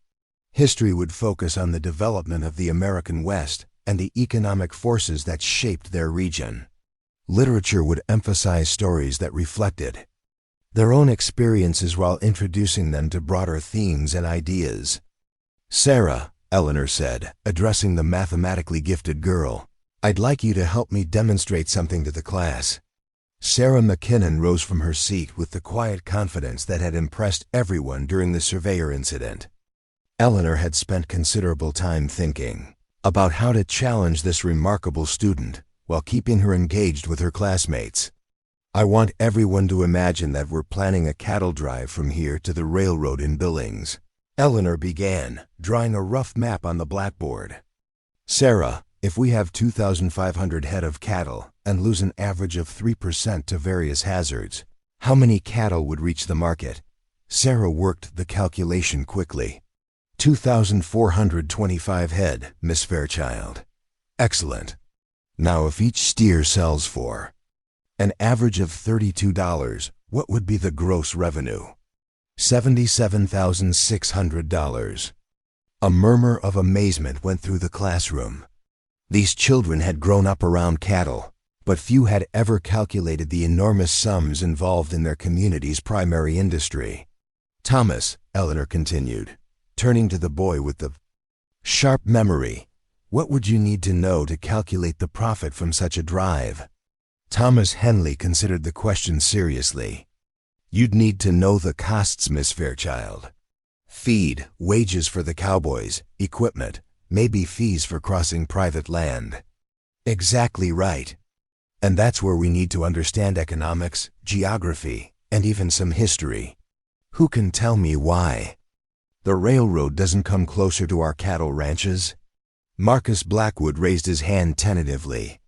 History would focus on the development of the American West and the economic forces that shaped their region. Literature would emphasize stories that reflected their own experiences while introducing them to broader themes and ideas. "Sarah," Eleanor said, addressing the mathematically gifted girl, "I'd like you to help me demonstrate something to the class." Sarah McKinnon rose from her seat with the quiet confidence that had impressed everyone during the surveyor incident. Eleanor had spent considerable time thinking about how to challenge this remarkable student while keeping her engaged with her classmates. "I want everyone to imagine that we're planning a cattle drive from here to the railroad in Billings," Eleanor began, drawing a rough map on the blackboard. "Sarah, if we have 2,500 head of cattle and lose an average of 3% to various hazards, how many cattle would reach the market?" Sarah worked the calculation quickly. 2,425 head, Miss Fairchild." "Excellent. Now if each steer sells for an average of $32, what would be the gross revenue?" $77,600. A murmur of amazement went through the classroom. These children had grown up around cattle, but few had ever calculated the enormous sums involved in their community's primary industry. "Thomas," Eleanor continued, turning to the boy with the sharp memory, "what would you need to know to calculate the profit from such a drive?" Thomas Henley considered the question seriously. "You'd need to know the costs, Miss Fairchild. Feed, wages for the cowboys, equipment, maybe fees for crossing private land." "Exactly right. And that's where we need to understand economics, geography, and even some history. Who can tell me why the railroad doesn't come closer to our cattle ranches?" Marcus Blackwood raised his hand tentatively.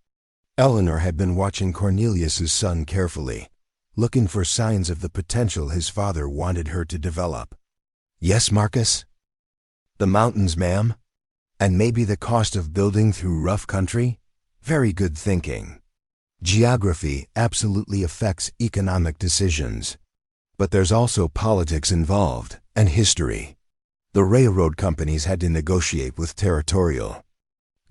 Eleanor had been watching Cornelius's son carefully, looking for signs of the potential his father wanted her to develop. "Yes, Marcus?" "The mountains, ma'am. And maybe the cost of building through rough country?" "Very good thinking. Geography absolutely affects economic decisions. But there's also politics involved, and history. The railroad companies had to negotiate with territorial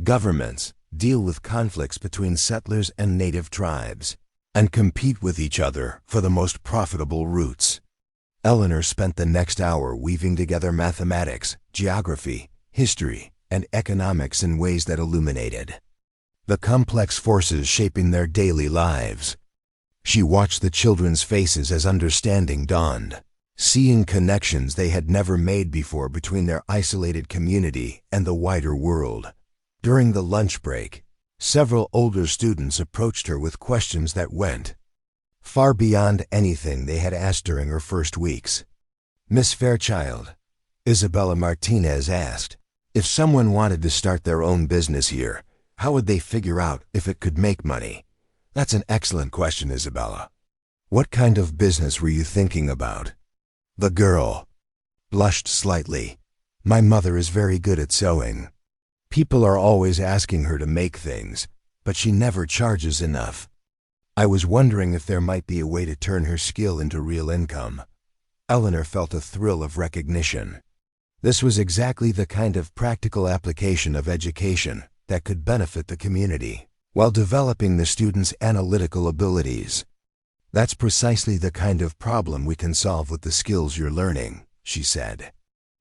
governments, deal with conflicts between settlers and native tribes, and compete with each other for the most profitable routes." Eleanor spent the next hour weaving together mathematics, geography, history, and economics in ways that illuminated the complex forces shaping their daily lives. She watched the children's faces as understanding dawned, seeing connections they had never made before between their isolated community and the wider world. During the lunch break, several older students approached her with questions that went far beyond anything they had asked during her first weeks. "Miss Fairchild," Isabella Martinez asked, "if someone wanted to start their own business here, how would they figure out if it could make money?" "That's an excellent question, Isabella. What kind of business were you thinking about?" The girl blushed slightly. "My mother is very good at sewing. People are always asking her to make things, but she never charges enough. I was wondering if there might be a way to turn her skill into real income." Eleanor felt a thrill of recognition. This was exactly the kind of practical application of education that could benefit the community while developing the students' analytical abilities. That's precisely the kind of problem we can solve with the skills you're learning, she said.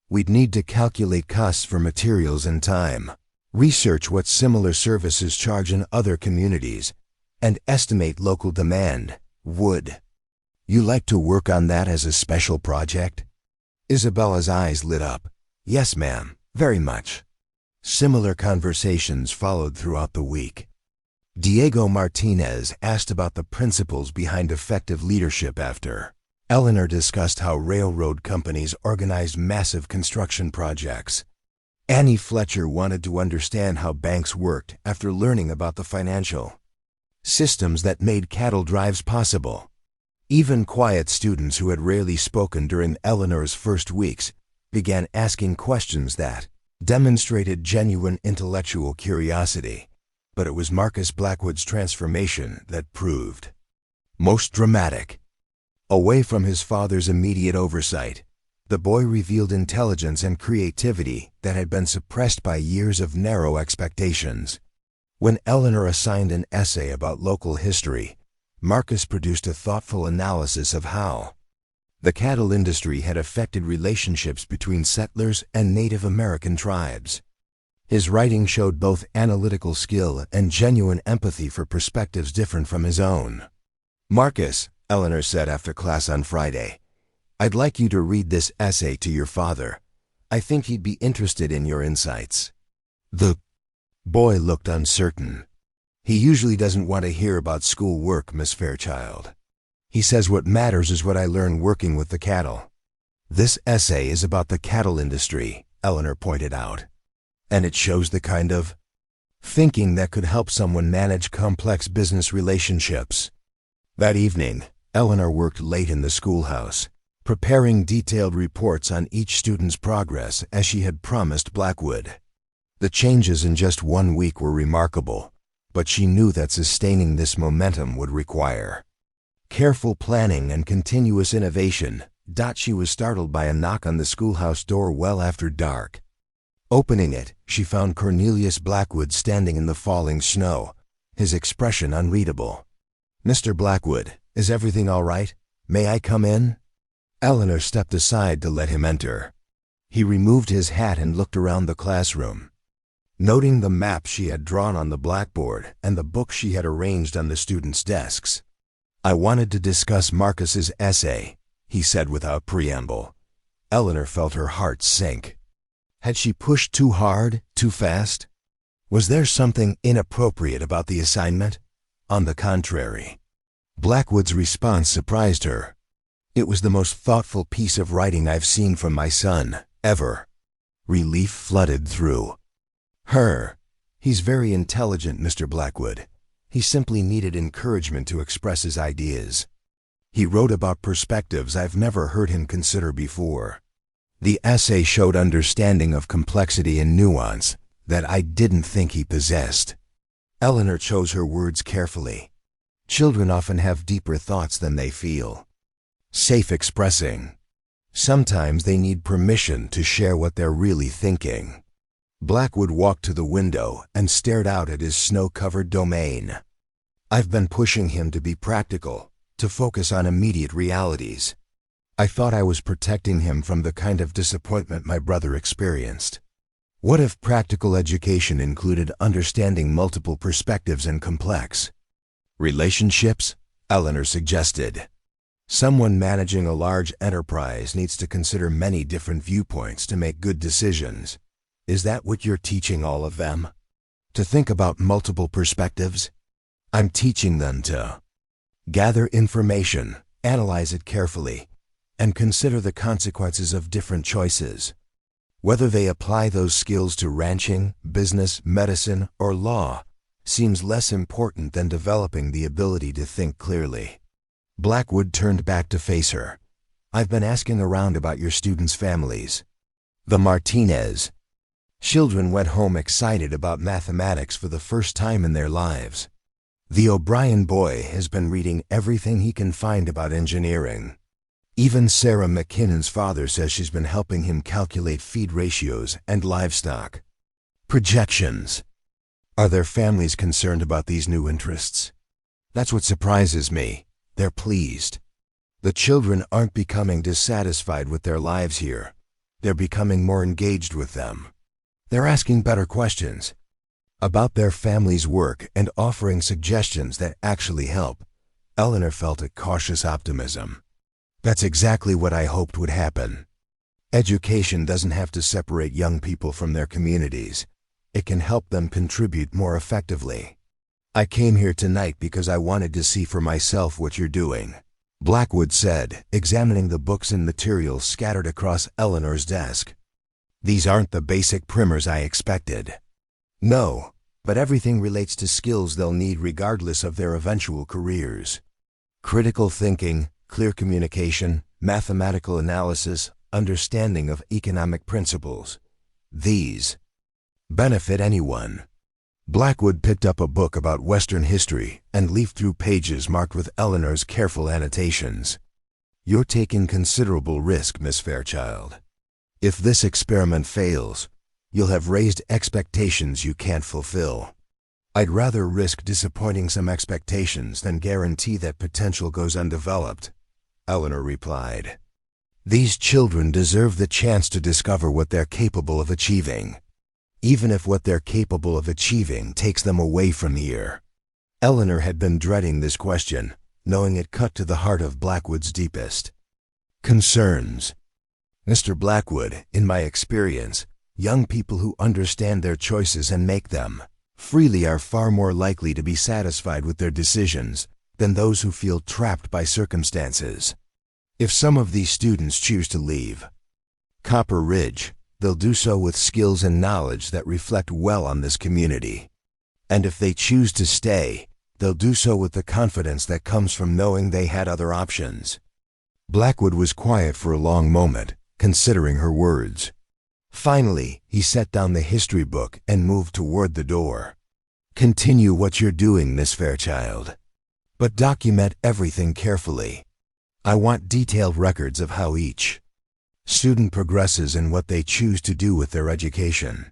We'd need to calculate costs for materials and time, research what similar services charge in other communities, and estimate local demand. Would you like to work on that as a special project? Isabella's eyes lit up. Yes, ma'am, very much. Similar conversations followed throughout the week. Diego Martinez asked about the principles behind effective leadership after Eleanor discussed how railroad companies organized massive construction projects. Annie Fletcher wanted to understand how banks worked after learning about the financial systems that made cattle drives possible. Even quiet students who had rarely spoken during Eleanor's first weeks began asking questions that demonstrated genuine intellectual curiosity. But it was Marcus Blackwood's transformation that proved most dramatic. Away from his father's immediate oversight, the boy revealed intelligence and creativity that had been suppressed by years of narrow expectations. When Eleanor assigned an essay about local history, Marcus produced a thoughtful analysis of how the cattle industry had affected relationships between settlers and Native American tribes. His writing showed both analytical skill and genuine empathy for perspectives different from his own. Marcus, Eleanor said after class on Friday, I'd like you to read this essay to your father. I think he'd be interested in your insights. The boy looked uncertain. He usually doesn't want to hear about school work, Miss Fairchild. He says what matters is what I learn working with the cattle. This essay is about the cattle industry, Eleanor pointed out. And it shows the kind of thinking that could help someone manage complex business relationships. That evening, Eleanor worked late in the schoolhouse, preparing detailed reports on each student's progress as she had promised Blackwood. The changes in just 1 week were remarkable, but she knew that sustaining this momentum would require careful planning and continuous innovation. She was startled by a knock on the schoolhouse door well after dark. Opening it, she found Cornelius Blackwood standing in the falling snow, his expression unreadable. Mr. Blackwood, is everything all right? May I come in? Eleanor stepped aside to let him enter. He removed his hat and looked around the classroom. Noting the map she had drawn on the blackboard and the books she had arranged on the students' desks. I wanted to discuss Marcus's essay, he said without preamble. Eleanor felt her heart sink. Had she pushed too hard, too fast? Was there something inappropriate about the assignment? On the contrary. Blackwood's response surprised her. It was the most thoughtful piece of writing I've seen from my son, ever. Relief flooded through her. He's very intelligent, Mr. Blackwood. He simply needed encouragement to express his ideas. He wrote about perspectives I've never heard him consider before. The essay showed understanding of complexity and nuance that I didn't think he possessed. Eleanor chose her words carefully. Children often have deeper thoughts than they feel. Safe expressing. Sometimes they need permission to share what they're really thinking. Blackwood walked to the window and stared out at his snow-covered domain. I've been pushing him to be practical, to focus on immediate realities. I thought I was protecting him from the kind of disappointment my brother experienced. What if practical education included understanding multiple perspectives and complex relationships? Eleanor suggested. Someone managing a large enterprise needs to consider many different viewpoints to make good decisions. Is that what you're teaching all of them? To think about multiple perspectives? I'm teaching them to gather information, analyze it carefully, and consider the consequences of different choices. Whether they apply those skills to ranching, business, medicine, or law seems less important than developing the ability to think clearly. Blackwood turned back to face her. I've been asking around about your students' families. The Martinez children went home excited about mathematics for the first time in their lives. The O'Brien boy has been reading everything he can find about engineering. Even Sarah McKinnon's father says she's been helping him calculate feed ratios and livestock projections. Are their families concerned about these new interests? That's what surprises me, they're pleased. The children aren't becoming dissatisfied with their lives here. They're becoming more engaged with them. They're asking better questions about their family's work and offering suggestions that actually help. Eleanor felt a cautious optimism. That's exactly what I hoped would happen. Education doesn't have to separate young people from their communities. It can help them contribute more effectively. I came here tonight because I wanted to see for myself what you're doing, Blackwood said, examining the books and materials scattered across Eleanor's desk. These aren't the basic primers I expected. No, but everything relates to skills they'll need regardless of their eventual careers. Critical thinking, clear communication, mathematical analysis, understanding of economic principles. These benefit anyone. Blackwood picked up a book about Western history and leafed through pages marked with Eleanor's careful annotations. You're taking considerable risk, Miss Fairchild. If this experiment fails, you'll have raised expectations you can't fulfill. I'd rather risk disappointing some expectations than guarantee that potential goes undeveloped, Eleanor replied. These children deserve the chance to discover what they're capable of achieving, even if what they're capable of achieving takes them away from here. Eleanor had been dreading this question, knowing it cut to the heart of Blackwood's deepest concerns. Mr. Blackwood, in my experience, young people who understand their choices and make them freely are far more likely to be satisfied with their decisions than those who feel trapped by circumstances. If some of these students choose to leave Copper Ridge, they'll do so with skills and knowledge that reflect well on this community. And if they choose to stay, they'll do so with the confidence that comes from knowing they had other options. Blackwood was quiet for a long moment, considering her words. Finally, he set down the history book and moved toward the door. Continue what you're doing, Miss Fairchild, but document everything carefully. I want detailed records of how each student progresses in what they choose to do with their education.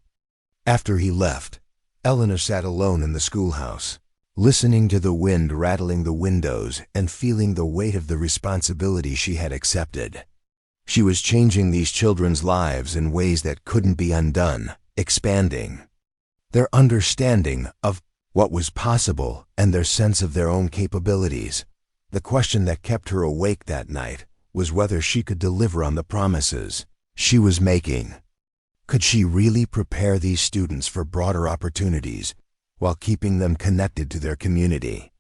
After he left, Eleanor sat alone in the schoolhouse, listening to the wind rattling the windows and feeling the weight of the responsibility she had accepted. She was changing these children's lives in ways that couldn't be undone, expanding their understanding of what was possible and their sense of their own capabilities. The question that kept her awake that night was whether she could deliver on the promises she was making. Could she really prepare these students for broader opportunities while keeping them connected to their community?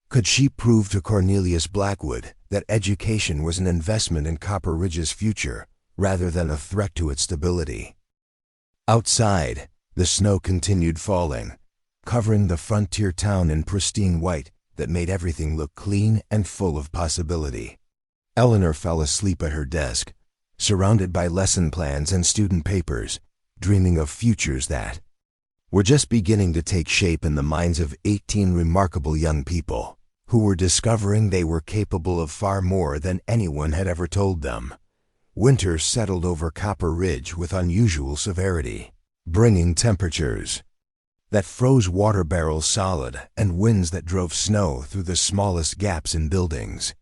Could she prove to Cornelius Blackwood that education was an investment in Copper Ridge's future rather than a threat to its stability? Outside, the snow continued falling, covering the frontier town in pristine white that made everything look clean and full of possibility. Eleanor fell asleep at her desk, surrounded by lesson plans and student papers, dreaming of futures that were just beginning to take shape in the minds of 18 remarkable young people who were discovering they were capable of far more than anyone had ever told them. Winter settled over Copper Ridge with unusual severity, bringing temperatures that froze water barrels solid and winds that drove snow through the smallest gaps in buildings.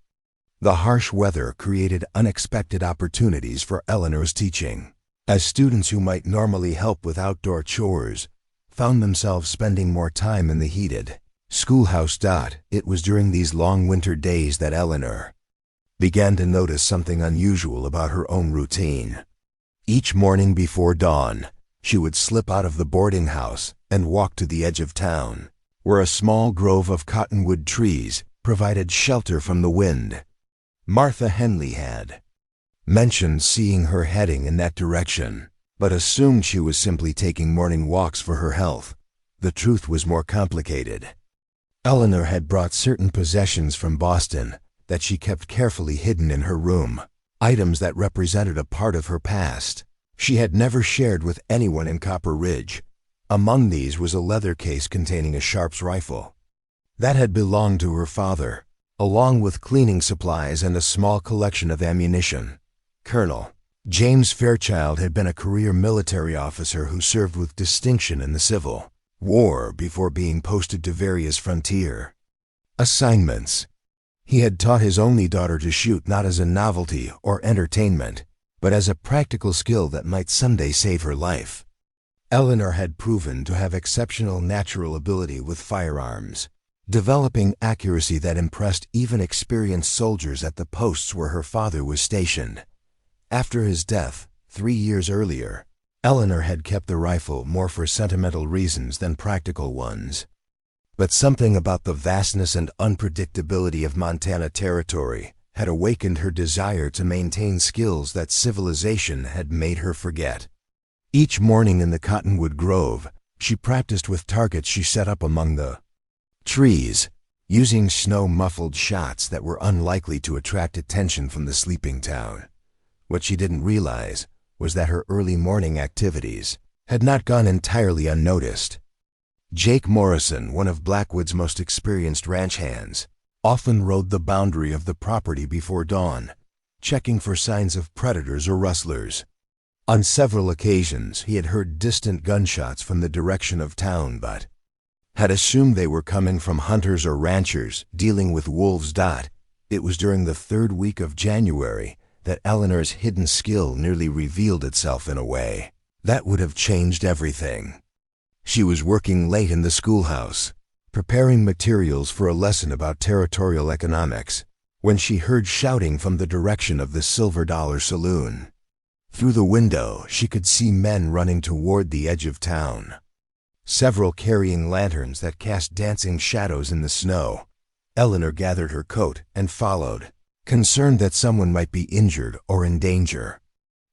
The harsh weather created unexpected opportunities for Eleanor's teaching, as students who might normally help with outdoor chores found themselves spending more time in the heated schoolhouse. It was during these long winter days that Eleanor began to notice something unusual about her own routine. Each morning before dawn, she would slip out of the boarding house and walk to the edge of town, where a small grove of cottonwood trees provided shelter from the wind. Martha Henley had mentioned seeing her heading in that direction, but assumed she was simply taking morning walks for her health. The truth was more complicated. Eleanor had brought certain possessions from Boston that she kept carefully hidden in her room, items that represented a part of her past she had never shared with anyone in Copper Ridge. Among these was a leather case containing a Sharps rifle that had belonged to her father, along with cleaning supplies and a small collection of ammunition. Colonel James Fairchild had been a career military officer who served with distinction in the Civil War before being posted to various frontier assignments. He had taught his only daughter to shoot not as a novelty or entertainment, but as a practical skill that might someday save her life. Eleanor had proven to have exceptional natural ability with firearms, developing accuracy that impressed even experienced soldiers at the posts where her father was stationed. After his death, 3 years earlier, Eleanor had kept the rifle more for sentimental reasons than practical ones. But something about the vastness and unpredictability of Montana Territory had awakened her desire to maintain skills that civilization had made her forget. Each morning in the Cottonwood Grove, she practiced with targets she set up among the trees, using snow-muffled shots that were unlikely to attract attention from the sleeping town. What she didn't realize was that her early morning activities had not gone entirely unnoticed. Jake Morrison, one of Blackwood's most experienced ranch hands, often rode the boundary of the property before dawn, checking for signs of predators or rustlers. On several occasions, he had heard distant gunshots from the direction of town but had assumed they were coming from hunters or ranchers dealing with wolves. It was during the 3rd week of January that Eleanor's hidden skill nearly revealed itself in a way that would have changed everything. She was working late in the schoolhouse, preparing materials for a lesson about territorial economics, when she heard shouting from the direction of the Silver Dollar Saloon. Through the window, she could see men running toward the edge of town, several carrying lanterns that cast dancing shadows in the snow. Eleanor gathered her coat and followed, concerned that someone might be injured or in danger.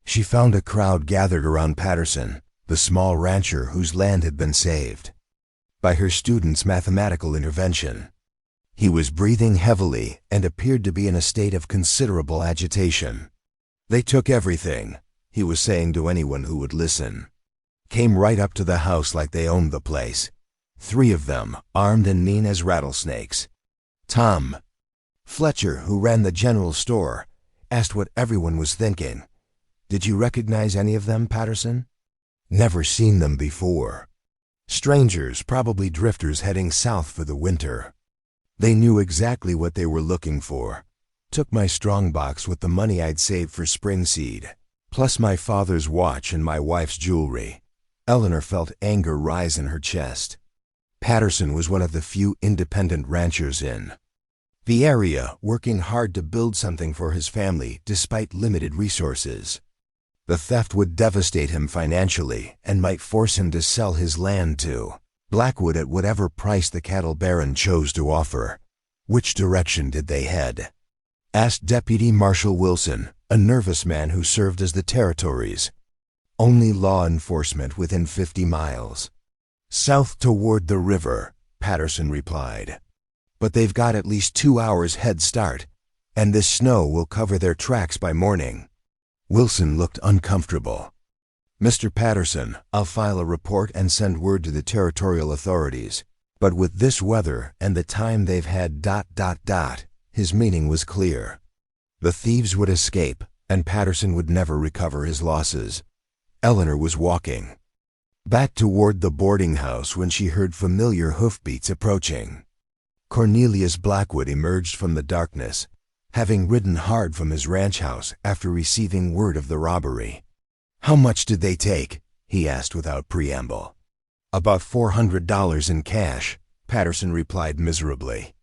She found a crowd gathered around Patterson, the small rancher whose land had been saved by her student's mathematical intervention. He was breathing heavily and appeared to be in a state of considerable agitation. "They took everything," he was saying to anyone who would listen. "Came right up to the house like they owned the place. 3 of them, armed and mean as rattlesnakes." Tom Fletcher, who ran the general store, asked what everyone was thinking. "Did you recognize any of them, Patterson?" "Never seen them before. Strangers, probably drifters heading south for the winter. They knew exactly what they were looking for. Took my strongbox with the money I'd saved for spring seed, plus my father's watch and my wife's jewelry." Eleanor felt anger rise in her chest. Patterson was one of the few independent ranchers in the area, working hard to build something for his family despite limited resources. The theft would devastate him financially and might force him to sell his land to Blackwood at whatever price the cattle baron chose to offer. "Which direction did they head?" asked Deputy Marshal Wilson, a nervous man who served as the territory's only law enforcement within 50 miles. "South toward the river," Patterson replied. "But they've got at least 2 hours head start, and this snow will cover their tracks by morning." Wilson looked uncomfortable. "Mr. Patterson, I'll file a report and send word to the territorial authorities. But with this weather and the time they've had ... His meaning was clear. The thieves would escape, and Patterson would never recover his losses. Eleanor was walking back toward the boarding house when she heard familiar hoofbeats approaching. Cornelius Blackwood emerged from the darkness, having ridden hard from his ranch house after receiving word of the robbery. "How much did they take?" he asked without preamble. "About $400 in cash," Patterson replied miserably,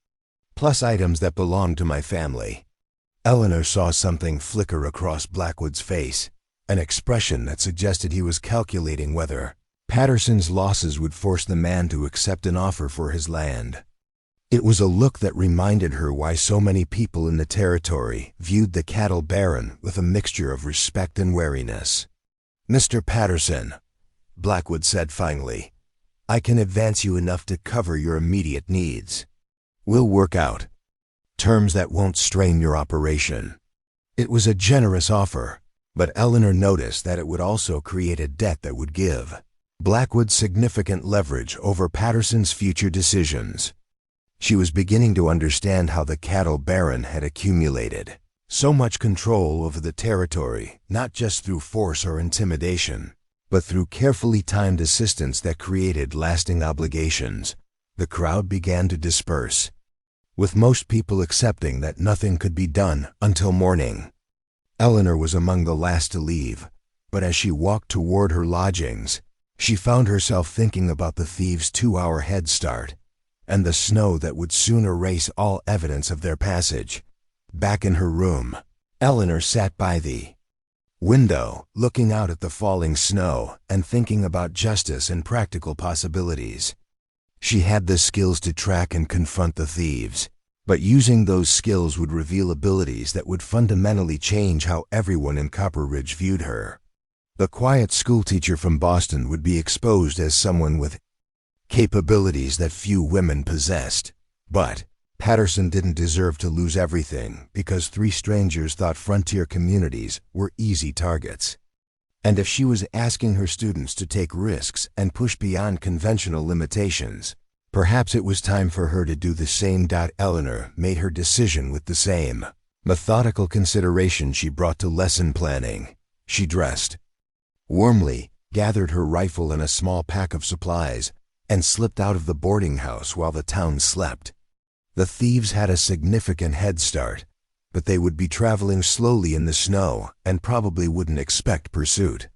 "plus items that belonged to my family." Eleanor saw something flicker across Blackwood's face, an expression that suggested he was calculating whether Patterson's losses would force the man to accept an offer for his land. It was a look that reminded her why so many people in the territory viewed the cattle baron with a mixture of respect and wariness. "Mr. Patterson," Blackwood said finally, "I can advance you enough to cover your immediate needs. We'll work out terms that won't strain your operation." It was a generous offer, but Eleanor noticed that it would also create a debt that would give Blackwood significant leverage over Patterson's future decisions. She was beginning to understand how the cattle baron had accumulated so much control over the territory, not just through force or intimidation, but through carefully timed assistance that created lasting obligations. The crowd began to disperse. with most people accepting that nothing could be done until morning. Eleanor was among the last to leave, but as she walked toward her lodgings, she found herself thinking about the thieves' 2-hour head start and the snow that would soon erase all evidence of their passage. Back in her room, Eleanor sat by the window, looking out at the falling snow and thinking about justice and practical possibilities. She had the skills to track and confront the thieves, but using those skills would reveal abilities that would fundamentally change how everyone in Copper Ridge viewed her. The quiet schoolteacher from Boston would be exposed as someone with capabilities that few women possessed. But Patterson didn't deserve to lose everything because 3 strangers thought frontier communities were easy targets. And if she was asking her students to take risks and push beyond conventional limitations, perhaps it was time for her to do the same. Eleanor made her decision with the same methodical consideration she brought to lesson planning. She dressed warmly, gathered her rifle and a small pack of supplies, and slipped out of the boarding house while the town slept. The thieves had a significant head start, but they would be traveling slowly in the snow and probably wouldn't expect pursuit.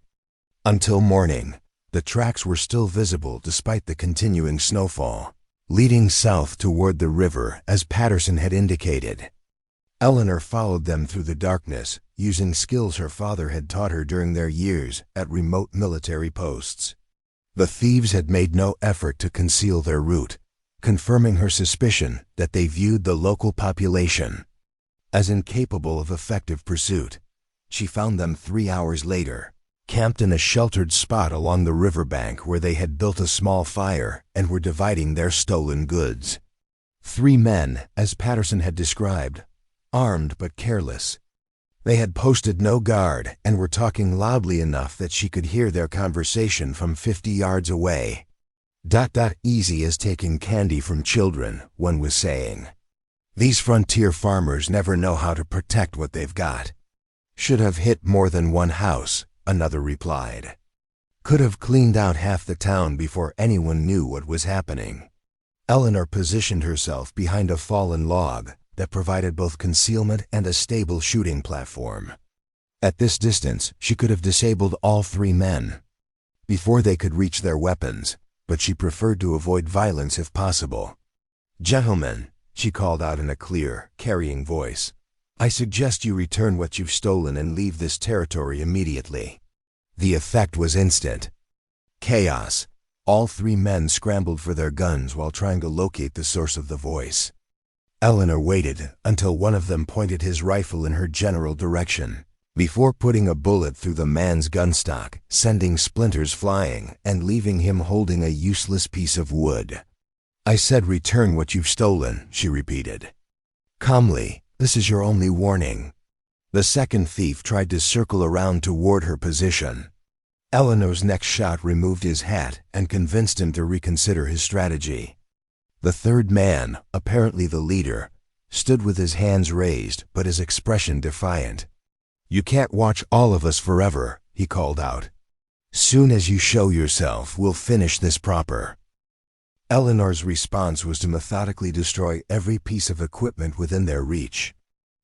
Until morning, the tracks were still visible despite the continuing snowfall, leading south toward the river as Patterson had indicated. Eleanor followed them through the darkness, using skills her father had taught her during their years at remote military posts. The thieves had made no effort to conceal their route, confirming her suspicion that they viewed the local population as incapable of effective pursuit. She found them 3 hours later, camped in a sheltered spot along the riverbank where they had built a small fire and were dividing their stolen goods. 3 men, as Patterson had described, armed but careless. They had posted no guard and were talking loudly enough that she could hear their conversation from 50 yards away. Easy as taking candy from children, one was saying. These frontier farmers never know how to protect what they've got. Should have hit more than one house, another replied. Could have cleaned out half the town before anyone knew what was happening. Eleanor positioned herself behind a fallen log that provided both concealment and a stable shooting platform. At this distance, she could have disabled all 3 men before they could reach their weapons, but she preferred to avoid violence if possible. "Gentlemen," she called out in a clear, carrying voice, "I suggest you return what you've stolen and leave this territory immediately." The effect was instant. Chaos. All 3 men scrambled for their guns while trying to locate the source of the voice. Eleanor waited until one of them pointed his rifle in her general direction, before putting a bullet through the man's gunstock, sending splinters flying and leaving him holding a useless piece of wood. "I said return what you've stolen," she repeated. Calmly, "This is your only warning." The second thief tried to circle around toward her position. Eleanor's next shot removed his hat and convinced him to reconsider his strategy. The third man, apparently the leader, stood with his hands raised but his expression defiant. "You can't watch all of us forever," he called out. "Soon as you show yourself, we'll finish this proper." Eleanor's response was to methodically destroy every piece of equipment within their reach.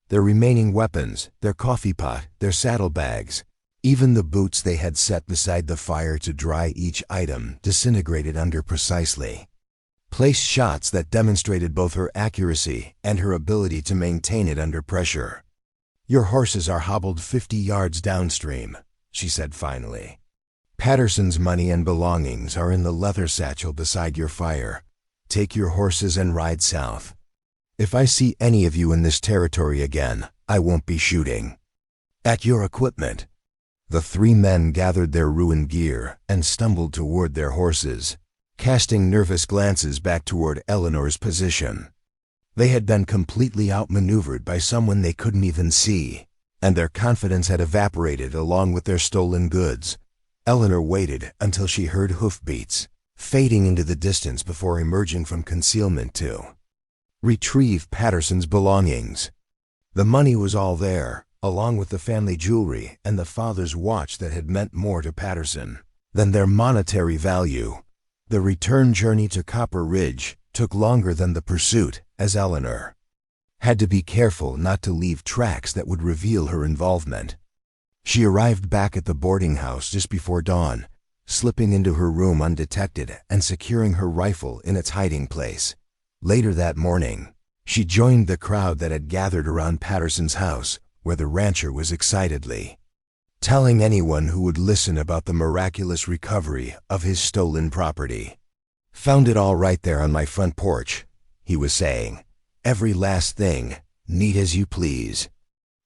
Their remaining weapons, their coffee pot, their saddlebags, even the boots they had set beside the fire to dry each item disintegrated under precisely placed shots that demonstrated both her accuracy and her ability to maintain it under pressure. "Your horses are hobbled 50 yards downstream," she said finally. "Patterson's money and belongings are in the leather satchel beside your fire. Take your horses and ride south. If I see any of you in this territory again, I won't be shooting. At your equipment." The 3 men gathered their ruined gear and stumbled toward their horses, casting nervous glances back toward Eleanor's position. They had been completely outmaneuvered by someone they couldn't even see, and their confidence had evaporated along with their stolen goods. Eleanor waited until she heard hoofbeats, fading into the distance before emerging from concealment to retrieve Patterson's belongings. The money was all there, along with the family jewelry and the father's watch that had meant more to Patterson than their monetary value. The return journey to Copper Ridge took longer than the pursuit, as Eleanor had to be careful not to leave tracks that would reveal her involvement. She arrived back at the boarding house just before dawn, slipping into her room undetected and securing her rifle in its hiding place. Later that morning, she joined the crowd that had gathered around Patterson's house, where the rancher was excitedly telling anyone who would listen about the miraculous recovery of his stolen property. "Found it all right there on my front porch," he was saying. "Every last thing, neat as you please.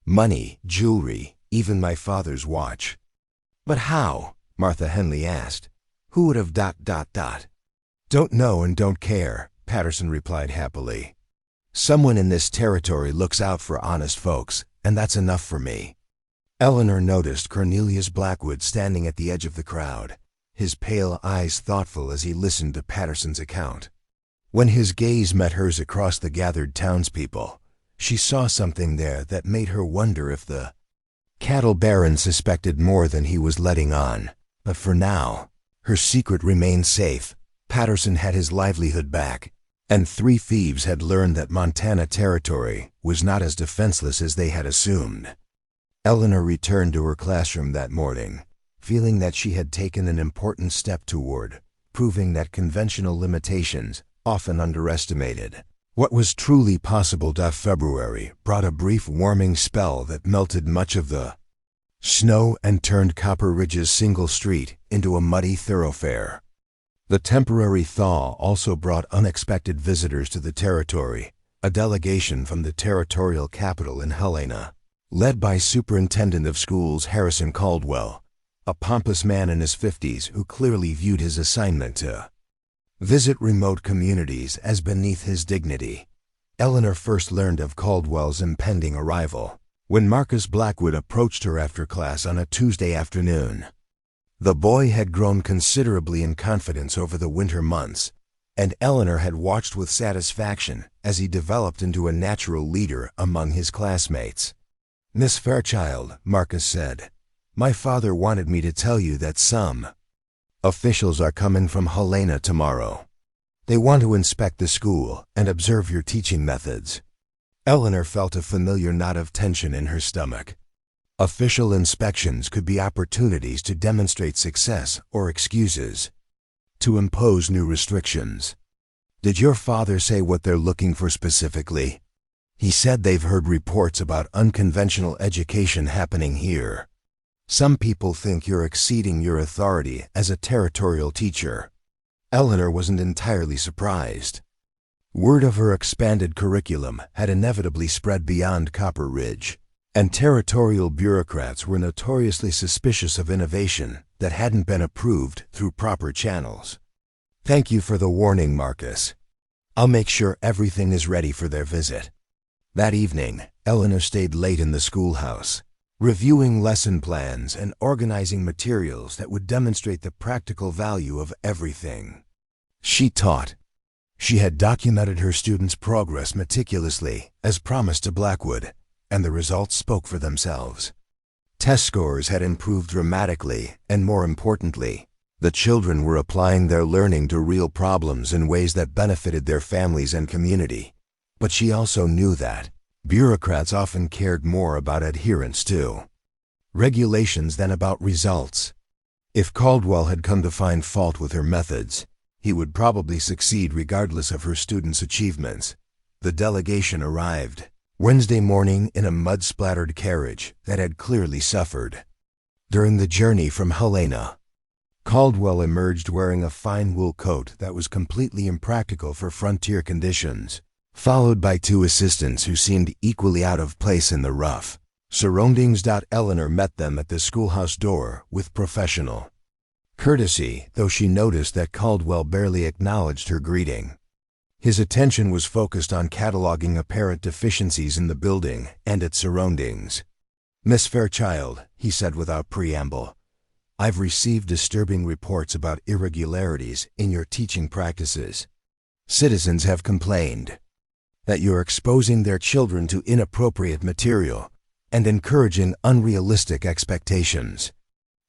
Money, jewelry, even my father's watch." "But how?" Martha Henley asked. "Who would have ... "Don't know and don't care," Patterson replied happily. "Someone in this territory looks out for honest folks, and that's enough for me." Eleanor noticed Cornelius Blackwood standing at the edge of the crowd, his pale eyes thoughtful as he listened to Patterson's account. When his gaze met hers across the gathered townspeople, she saw something there that made her wonder if the cattle baron suspected more than he was letting on. But for now, her secret remained safe. Patterson had his livelihood back, and 3 thieves had learned that Montana Territory was not as defenseless as they had assumed. Eleanor returned to her classroom that morning, feeling that she had taken an important step toward proving that conventional limitations, often underestimated, what was truly possible. February brought a brief warming spell that melted much of the snow and turned Copper Ridge's single street into a muddy thoroughfare. The temporary thaw also brought unexpected visitors to the territory, a delegation from the territorial capital in Helena, led by Superintendent of Schools Harrison Caldwell, a pompous man in his 50s who clearly viewed his assignment to visit remote communities as beneath his dignity. Eleanor first learned of Caldwell's impending arrival when Marcus Blackwood approached her after class on a Tuesday afternoon. The boy had grown considerably in confidence over the winter months, and Eleanor had watched with satisfaction as he developed into a natural leader among his classmates. "Miss Fairchild," Marcus said, "my father wanted me to tell you that some officials are coming from Helena tomorrow. They want to inspect the school and observe your teaching methods." Eleanor felt a familiar knot of tension in her stomach. Official inspections could be opportunities to demonstrate success or excuses to impose new restrictions. "Did your father say what they're looking for specifically?" "He said they've heard reports about unconventional education happening here. Some people think you're exceeding your authority as a territorial teacher." Eleanor wasn't entirely surprised. Word of her expanded curriculum had inevitably spread beyond Copper Ridge, and territorial bureaucrats were notoriously suspicious of innovation that hadn't been approved through proper channels. "Thank you for the warning, Marcus. I'll make sure everything is ready for their visit." That evening, Eleanor stayed late in the schoolhouse, reviewing lesson plans and organizing materials that would demonstrate the practical value of everything she taught. She had documented her students' progress meticulously, as promised to Blackwood, and the results spoke for themselves. Test scores had improved dramatically, and more importantly, the children were applying their learning to real problems in ways that benefited their families and community. But she also knew that bureaucrats often cared more about adherence to regulations than about results. If Caldwell had come to find fault with her methods, he would probably succeed regardless of her students' achievements. The delegation arrived Wednesday morning in a mud-splattered carriage that had clearly suffered during the journey from Helena. Caldwell emerged wearing a fine wool coat that was completely impractical for frontier conditions, followed by 2 assistants who seemed equally out of place in the rough surroundings. Eleanor met them at the schoolhouse door with professional courtesy, though she noticed that Caldwell barely acknowledged her greeting. His attention was focused on cataloging apparent deficiencies in the building and its surroundings. "Miss Fairchild," he said without preamble, "I've received disturbing reports about irregularities in your teaching practices. Citizens have complained that you're exposing their children to inappropriate material and encouraging unrealistic expectations.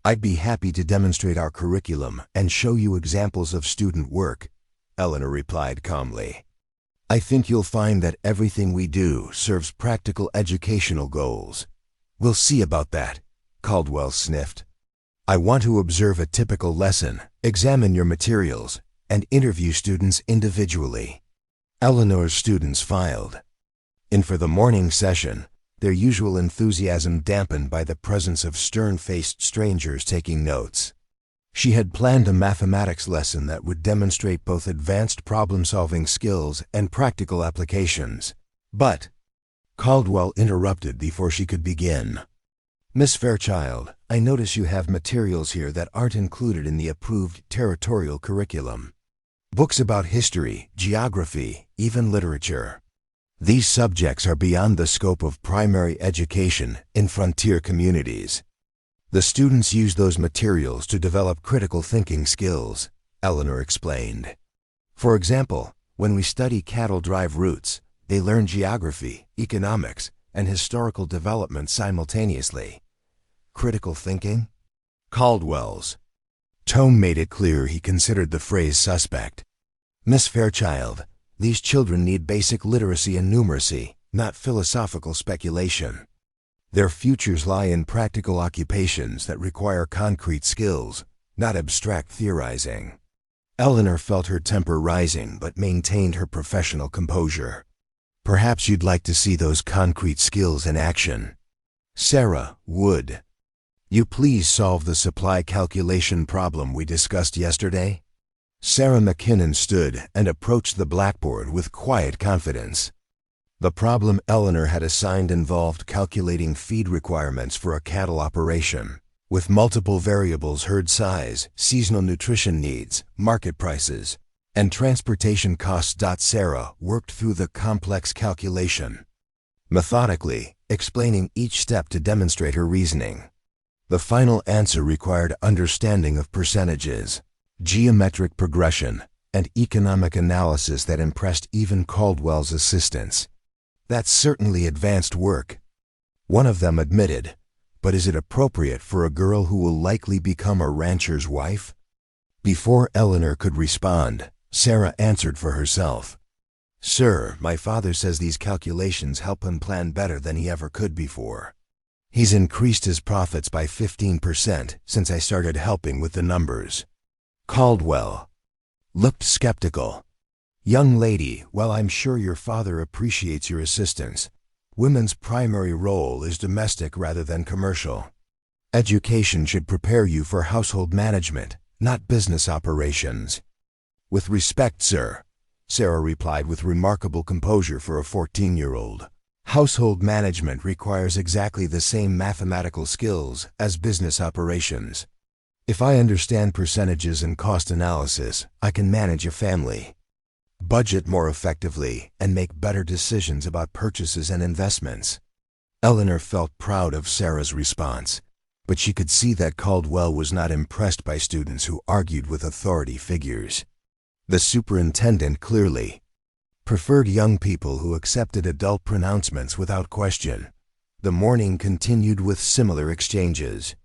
I'd be happy to demonstrate our curriculum and show you examples of student work," Eleanor replied calmly. I think you'll find that everything we do serves practical educational goals. We'll see about that, Caldwell sniffed. I want to observe a typical lesson, examine your materials, and interview students individually. Eleanor's students filed in for the morning session, their usual enthusiasm dampened by the presence of stern-faced strangers taking notes. She had planned a mathematics lesson that would demonstrate both advanced problem-solving skills and practical applications. But Caldwell interrupted before she could begin. Miss Fairchild, I notice you have materials here that aren't included in the approved territorial curriculum. Books about history, geography, even literature. These subjects are beyond the scope of primary education in frontier communities. The students use those materials to develop critical thinking skills, Eleanor explained. For example, when we study cattle drive routes, they learn geography, economics, and historical development simultaneously. Critical thinking? Caldwell's tone made it clear he considered the phrase suspect. Miss Fairchild, these children need basic literacy and numeracy, not philosophical speculation. Their futures lie in practical occupations that require concrete skills, not abstract theorizing. Eleanor felt her temper rising but maintained her professional composure. Perhaps you'd like to see those concrete skills in action. Sarah, would you please solve the supply calculation problem we discussed yesterday? Sarah McKinnon stood and approached the blackboard with quiet confidence. The problem Eleanor had assigned involved calculating feed requirements for a cattle operation, with multiple variables: herd size, seasonal nutrition needs, market prices, and transportation costs. Sarah worked through the complex calculation, methodically, explaining each step to demonstrate her reasoning. The final answer required understanding of percentages, geometric progression, and economic analysis that impressed even Caldwell's assistants. That's certainly advanced work, one of them admitted, but is it appropriate for a girl who will likely become a rancher's wife? Before Eleanor could respond, Sarah answered for herself. Sir, my father says these calculations help him plan better than he ever could before. He's increased his profits by 15% since I started helping with the numbers. Caldwell looked skeptical. Young lady, while I'm sure your father appreciates your assistance, women's primary role is domestic rather than commercial. Education should prepare you for household management, not business operations. With respect, sir, Sarah replied with remarkable composure for a 14-year-old. Household management requires exactly the same mathematical skills as business operations. If I understand percentages and cost analysis, I can manage a family, budget more effectively, and make better decisions about purchases and investments. Eleanor felt proud of Sarah's response, but she could see that Caldwell was not impressed by students who argued with authority figures. The superintendent clearly preferred young people who accepted adult pronouncements without question. The morning continued with similar exchanges.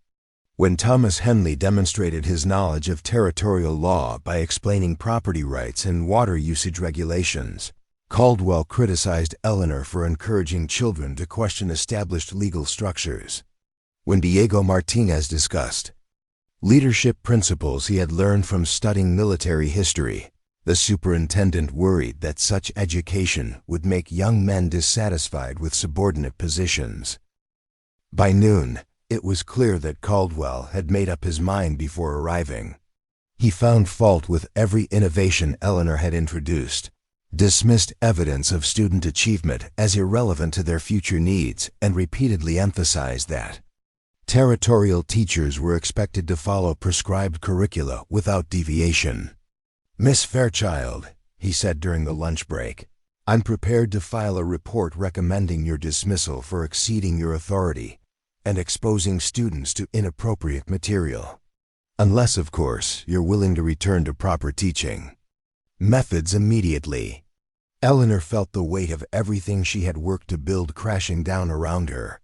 When Thomas Henley demonstrated his knowledge of territorial law by explaining property rights and water usage regulations, Caldwell criticized Eleanor for encouraging children to question established legal structures. When Diego Martinez discussed leadership principles he had learned from studying military history, the superintendent worried that such education would make young men dissatisfied with subordinate positions. By noon, it was clear that Caldwell had made up his mind before arriving. He found fault with every innovation Eleanor had introduced, dismissed evidence of student achievement as irrelevant to their future needs, and repeatedly emphasized that territorial teachers were expected to follow prescribed curricula without deviation. Miss Fairchild, he said during the lunch break, I'm prepared to file a report recommending your dismissal for exceeding your authority and exposing students to inappropriate material. Unless, of course, you're willing to return to proper teaching methods immediately. Eleanor felt the weight of everything she had worked to build crashing down around her.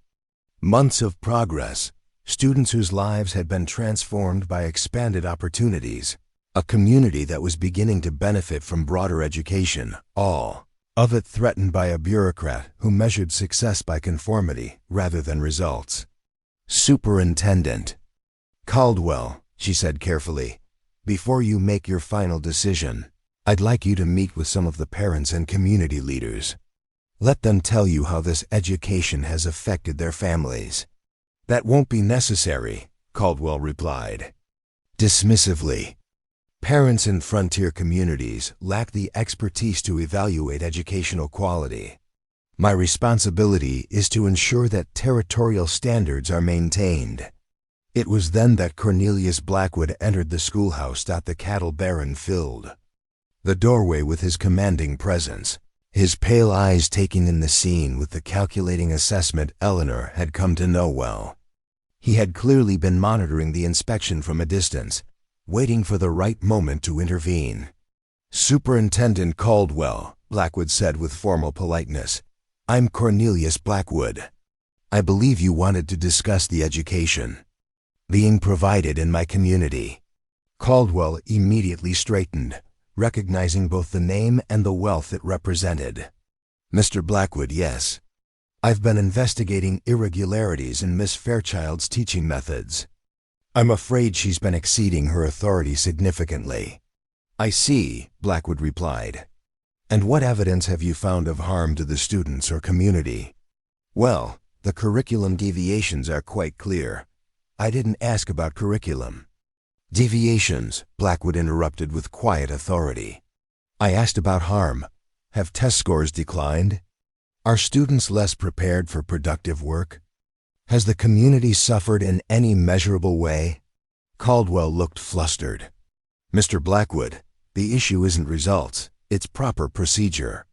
Months of progress, students whose lives had been transformed by expanded opportunities, a community that was beginning to benefit from broader education, all of it threatened by a bureaucrat who measured success by conformity rather than results. Superintendent Caldwell, she said carefully, before you make your final decision, I'd like you to meet with some of the parents and community leaders. Let them tell you how this education has affected their families. That won't be necessary, Caldwell replied, dismissively. Parents in frontier communities lack the expertise to evaluate educational quality. My responsibility is to ensure that territorial standards are maintained. It was then that Cornelius Blackwood entered the schoolhouse that the cattle baron filled the doorway with his commanding presence, his pale eyes taking in the scene with the calculating assessment Eleanor had come to know well. He had clearly been monitoring the inspection from a distance, waiting for the right moment to intervene. Superintendent Caldwell, Blackwood said with formal politeness, I'm Cornelius Blackwood. I believe you wanted to discuss the education being provided in my community. Caldwell immediately straightened, recognizing both the name and the wealth it represented. Mr. Blackwood, yes. I've been investigating irregularities in Miss Fairchild's teaching methods. I'm afraid she's been exceeding her authority significantly. I see, Blackwood replied. And what evidence have you found of harm to the students or community? Well, the curriculum deviations are quite clear. I didn't ask about curriculum. Deviations, Blackwood interrupted with quiet authority. I asked about harm. Have test scores declined? Are students less prepared for productive work? Has the community suffered in any measurable way? Caldwell looked flustered. Mr. Blackwood, the issue isn't results, it's proper procedure.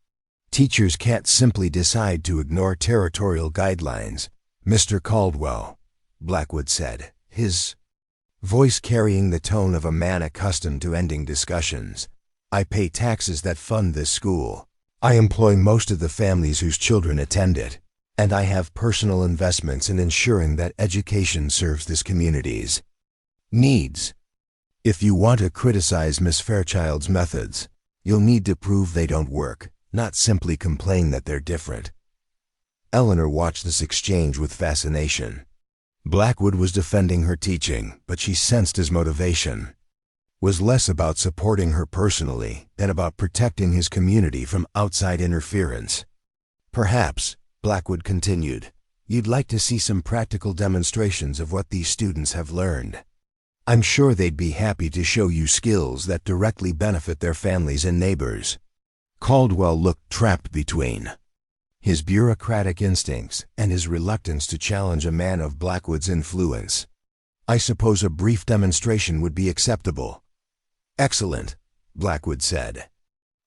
Teachers can't simply decide to ignore territorial guidelines. Mr. Caldwell, Blackwood said, his voice carrying the tone of a man accustomed to ending discussions. I pay taxes that fund this school. I employ most of the families whose children attend it, and I have personal investments in ensuring that education serves this community's needs. If you want to criticize Miss Fairchild's methods, you'll need to prove they don't work, not simply complain that they're different. Eleanor watched this exchange with fascination. Blackwood was defending her teaching, but she sensed his motivation was less about supporting her personally than about protecting his community from outside interference. Perhaps, Blackwood continued, you'd like to see some practical demonstrations of what these students have learned. I'm sure they'd be happy to show you skills that directly benefit their families and neighbors. Caldwell looked trapped between his bureaucratic instincts and his reluctance to challenge a man of Blackwood's influence. I suppose a brief demonstration would be acceptable. Excellent, Blackwood said.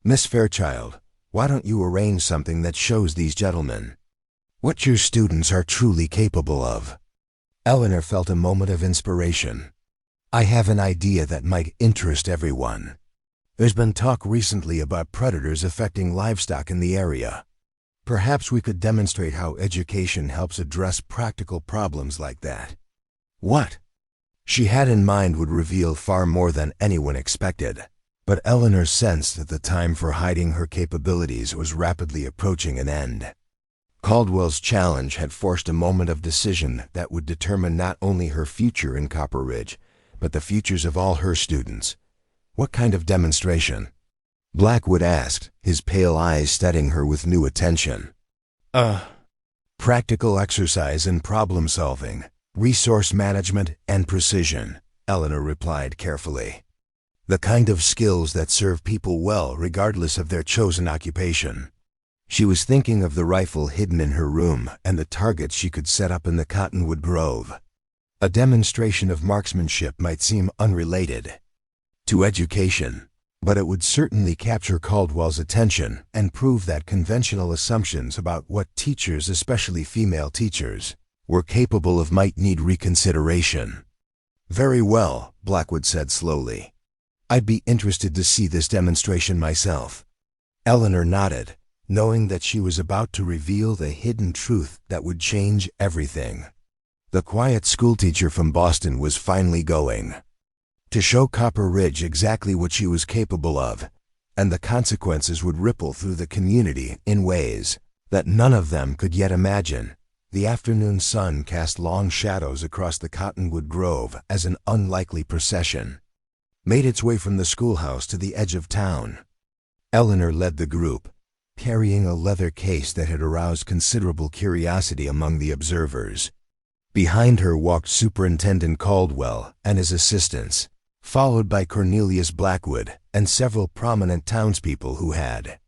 Miss Fairchild, why don't you arrange something that shows these gentlemen what your students are truly capable of? Eleanor felt a moment of inspiration. I have an idea that might interest everyone. There's been talk recently about predators affecting livestock in the area. Perhaps we could demonstrate how education helps address practical problems like that. What she had in mind would reveal far more than anyone expected, but Eleanor sensed that the time for hiding her capabilities was rapidly approaching an end. Caldwell's challenge had forced a moment of decision that would determine not only her future in Copper Ridge, but the futures of all her students. What kind of demonstration? Blackwood asked, his pale eyes studying her with new attention. Practical exercise in problem solving, resource management, and precision, Eleanor replied carefully. The kind of skills that serve people well regardless of their chosen occupation. She was thinking of the rifle hidden in her room and the targets she could set up in the cottonwood grove. A demonstration of marksmanship might seem unrelated to education, but it would certainly capture Caldwell's attention and prove that conventional assumptions about what teachers, especially female teachers, were capable of might need reconsideration. Very well, Blackwood said slowly. I'd be interested to see this demonstration myself. Eleanor nodded, knowing that she was about to reveal the hidden truth that would change everything. The quiet schoolteacher from Boston was finally going to show Copper Ridge exactly what she was capable of, and the consequences would ripple through the community in ways that none of them could yet imagine. The afternoon sun cast long shadows across the cottonwood grove as an unlikely procession made its way from the schoolhouse to the edge of town. Eleanor led the group, carrying a leather case that had aroused considerable curiosity among the observers. Behind her walked Superintendent Caldwell and his assistants, followed by Cornelius Blackwood and several prominent townspeople who had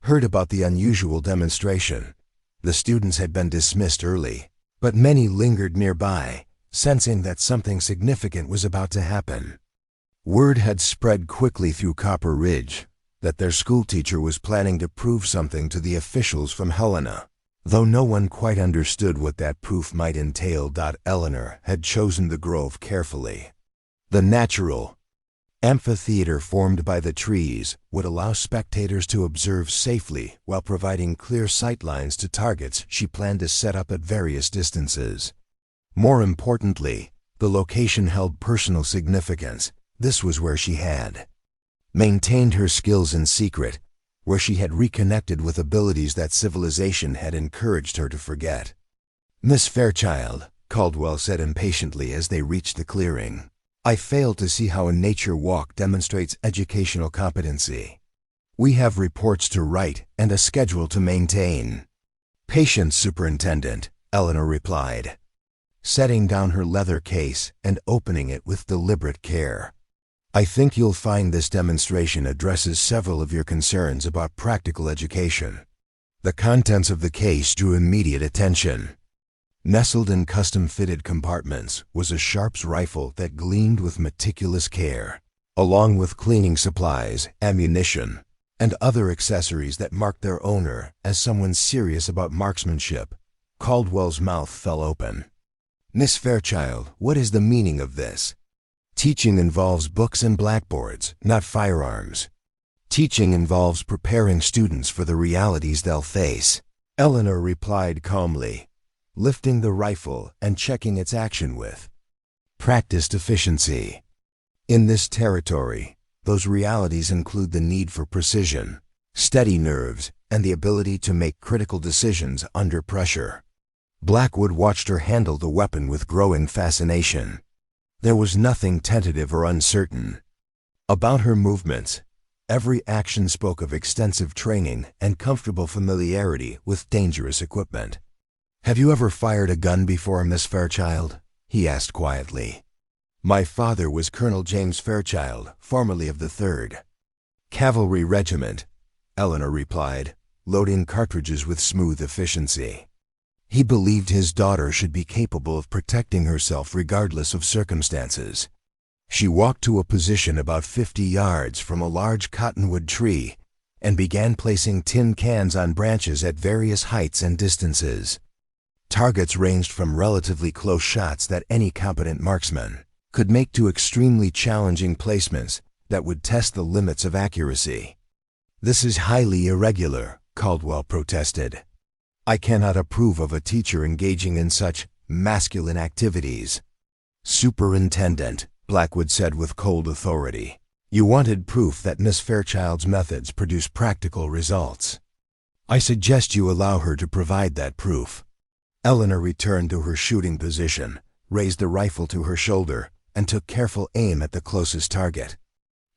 heard about the unusual demonstration. The students had been dismissed early, but many lingered nearby, sensing that something significant was about to happen. Word had spread quickly through Copper Ridge that their schoolteacher was planning to prove something to the officials from Helena. Though no one quite understood what that proof might entail, Eleanor had chosen the grove carefully. The natural amphitheater formed by the trees would allow spectators to observe safely while providing clear sightlines to targets she planned to set up at various distances. More importantly, the location held personal significance. This was where she had maintained her skills in secret, where she had reconnected with abilities that civilization had encouraged her to forget. "Miss Fairchild," Caldwell said impatiently as they reached the clearing, "I fail to see how a nature walk demonstrates educational competency. We have reports to write and a schedule to maintain." "Patience, Superintendent," Eleanor replied, setting down her leather case and opening it with deliberate care. "I think you'll find this demonstration addresses several of your concerns about practical education." The contents of the case drew immediate attention. Nestled in custom-fitted compartments was a Sharps rifle that gleamed with meticulous care, along with cleaning supplies, ammunition, and other accessories that marked their owner as someone serious about marksmanship. Caldwell's mouth fell open. "Miss Fairchild, what is the meaning of this? Teaching involves books and blackboards, not firearms. Teaching involves preparing students for the realities they'll face," Eleanor replied calmly, lifting the rifle and checking its action with practiced efficiency. In this territory, those realities include the need for precision, steady nerves, and the ability to make critical decisions under pressure. Blackwood watched her handle the weapon with growing fascination. There was nothing tentative or uncertain about her movements. Every action spoke of extensive training and comfortable familiarity with dangerous equipment. "Have you ever fired a gun before, Miss Fairchild?" he asked quietly. "My father was Colonel James Fairchild, formerly of the 3rd Cavalry Regiment," Eleanor replied, loading cartridges with smooth efficiency. He believed his daughter should be capable of protecting herself regardless of circumstances. She walked to a position about 50 yards from a large cottonwood tree and began placing tin cans on branches at various heights and distances. Targets ranged from relatively close shots that any competent marksman could make to extremely challenging placements that would test the limits of accuracy. "This is highly irregular," Caldwell protested. "I cannot approve of a teacher engaging in such masculine activities." "Superintendent," Blackwood said with cold authority, "you wanted proof that Miss Fairchild's methods produce practical results. I suggest you allow her to provide that proof." Eleanor returned to her shooting position, raised the rifle to her shoulder, and took careful aim at the closest target.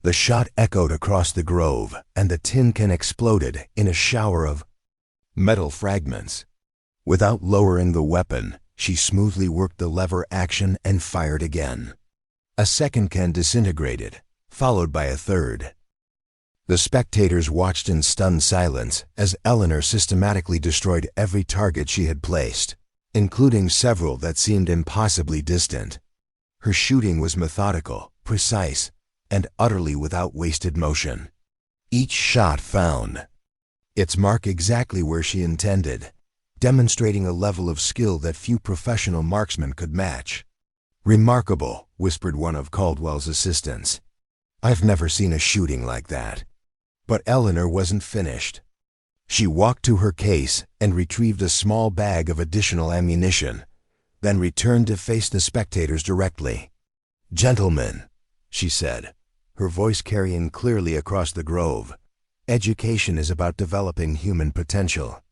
The shot echoed across the grove, and the tin can exploded in a shower of metal fragments. Without lowering the weapon, she smoothly worked the lever action and fired again. A second can disintegrated, followed by a third. The spectators watched in stunned silence as Eleanor systematically destroyed every target she had placed, including several that seemed impossibly distant. Her shooting was methodical, precise, and utterly without wasted motion. Each shot found its mark exactly where she intended, demonstrating a level of skill that few professional marksmen could match. "Remarkable," whispered one of Caldwell's assistants. "I've never seen a shooting like that." But Eleanor wasn't finished. She walked to her case and retrieved a small bag of additional ammunition, then returned to face the spectators directly. "Gentlemen," she said, her voice carrying clearly across the grove, Education is about developing human potential.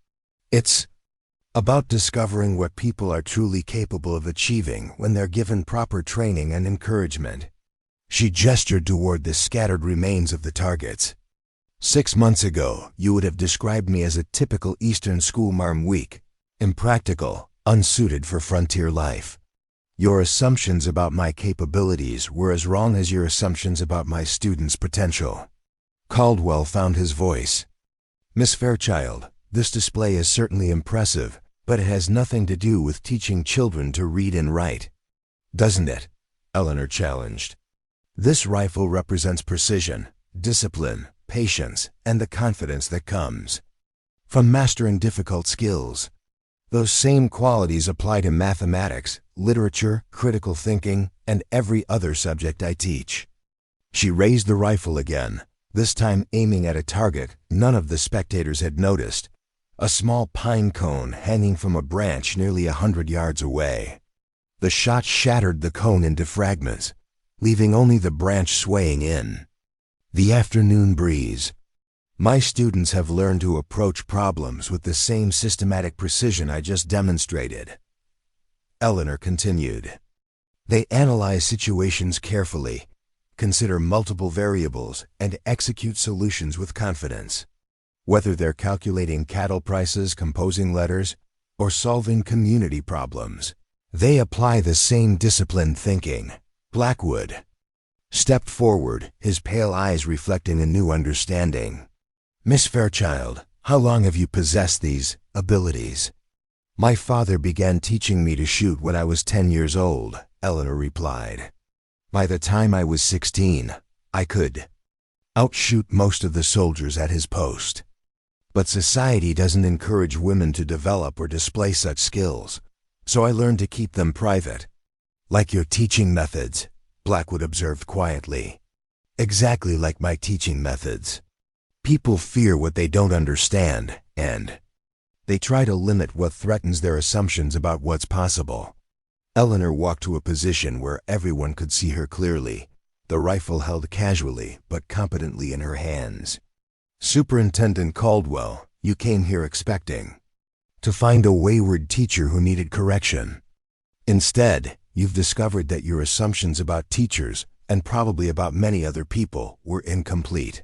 It's about discovering what people are truly capable of achieving when they're given proper training and encouragement. She gestured toward the scattered remains of the targets. 6 months ago, you would have described me as a typical Eastern schoolmarm, weak, impractical, unsuited for frontier life. Your assumptions about my capabilities were as wrong as your assumptions about my students' potential. Caldwell found his voice. Miss Fairchild, this display is certainly impressive, but it has nothing to do with teaching children to read and write. Doesn't it? Eleanor challenged. This rifle represents precision, discipline, patience, and the confidence that comes from mastering difficult skills. Those same qualities apply to mathematics, literature, critical thinking, and every other subject I teach. She raised the rifle again, this time aiming at a target none of the spectators had noticed, a small pine cone hanging from a branch nearly 100 yards away. The shot shattered the cone into fragments, leaving only the branch swaying in the afternoon breeze. My students have learned to approach problems with the same systematic precision I just demonstrated. Eleanor continued. They analyze situations carefully, consider multiple variables, and execute solutions with confidence. Whether they're calculating cattle prices, composing letters, or solving community problems, they apply the same disciplined thinking. Blackwood stepped forward, his pale eyes reflecting a new understanding. Miss Fairchild, how long have you possessed these abilities? My father began teaching me to shoot when I was 10 years old, Eleanor replied. By the time I was 16, I could outshoot most of the soldiers at his post. But society doesn't encourage women to develop or display such skills, so I learned to keep them private. Like your teaching methods, Blackwood observed quietly. Exactly like my teaching methods. People fear what they don't understand, and they try to limit what threatens their assumptions about what's possible. Eleanor walked to a position where everyone could see her clearly, the rifle held casually but competently in her hands. Superintendent Caldwell, you came here expecting to find a wayward teacher who needed correction. Instead, you've discovered that your assumptions about teachers, and probably about many other people, were incomplete.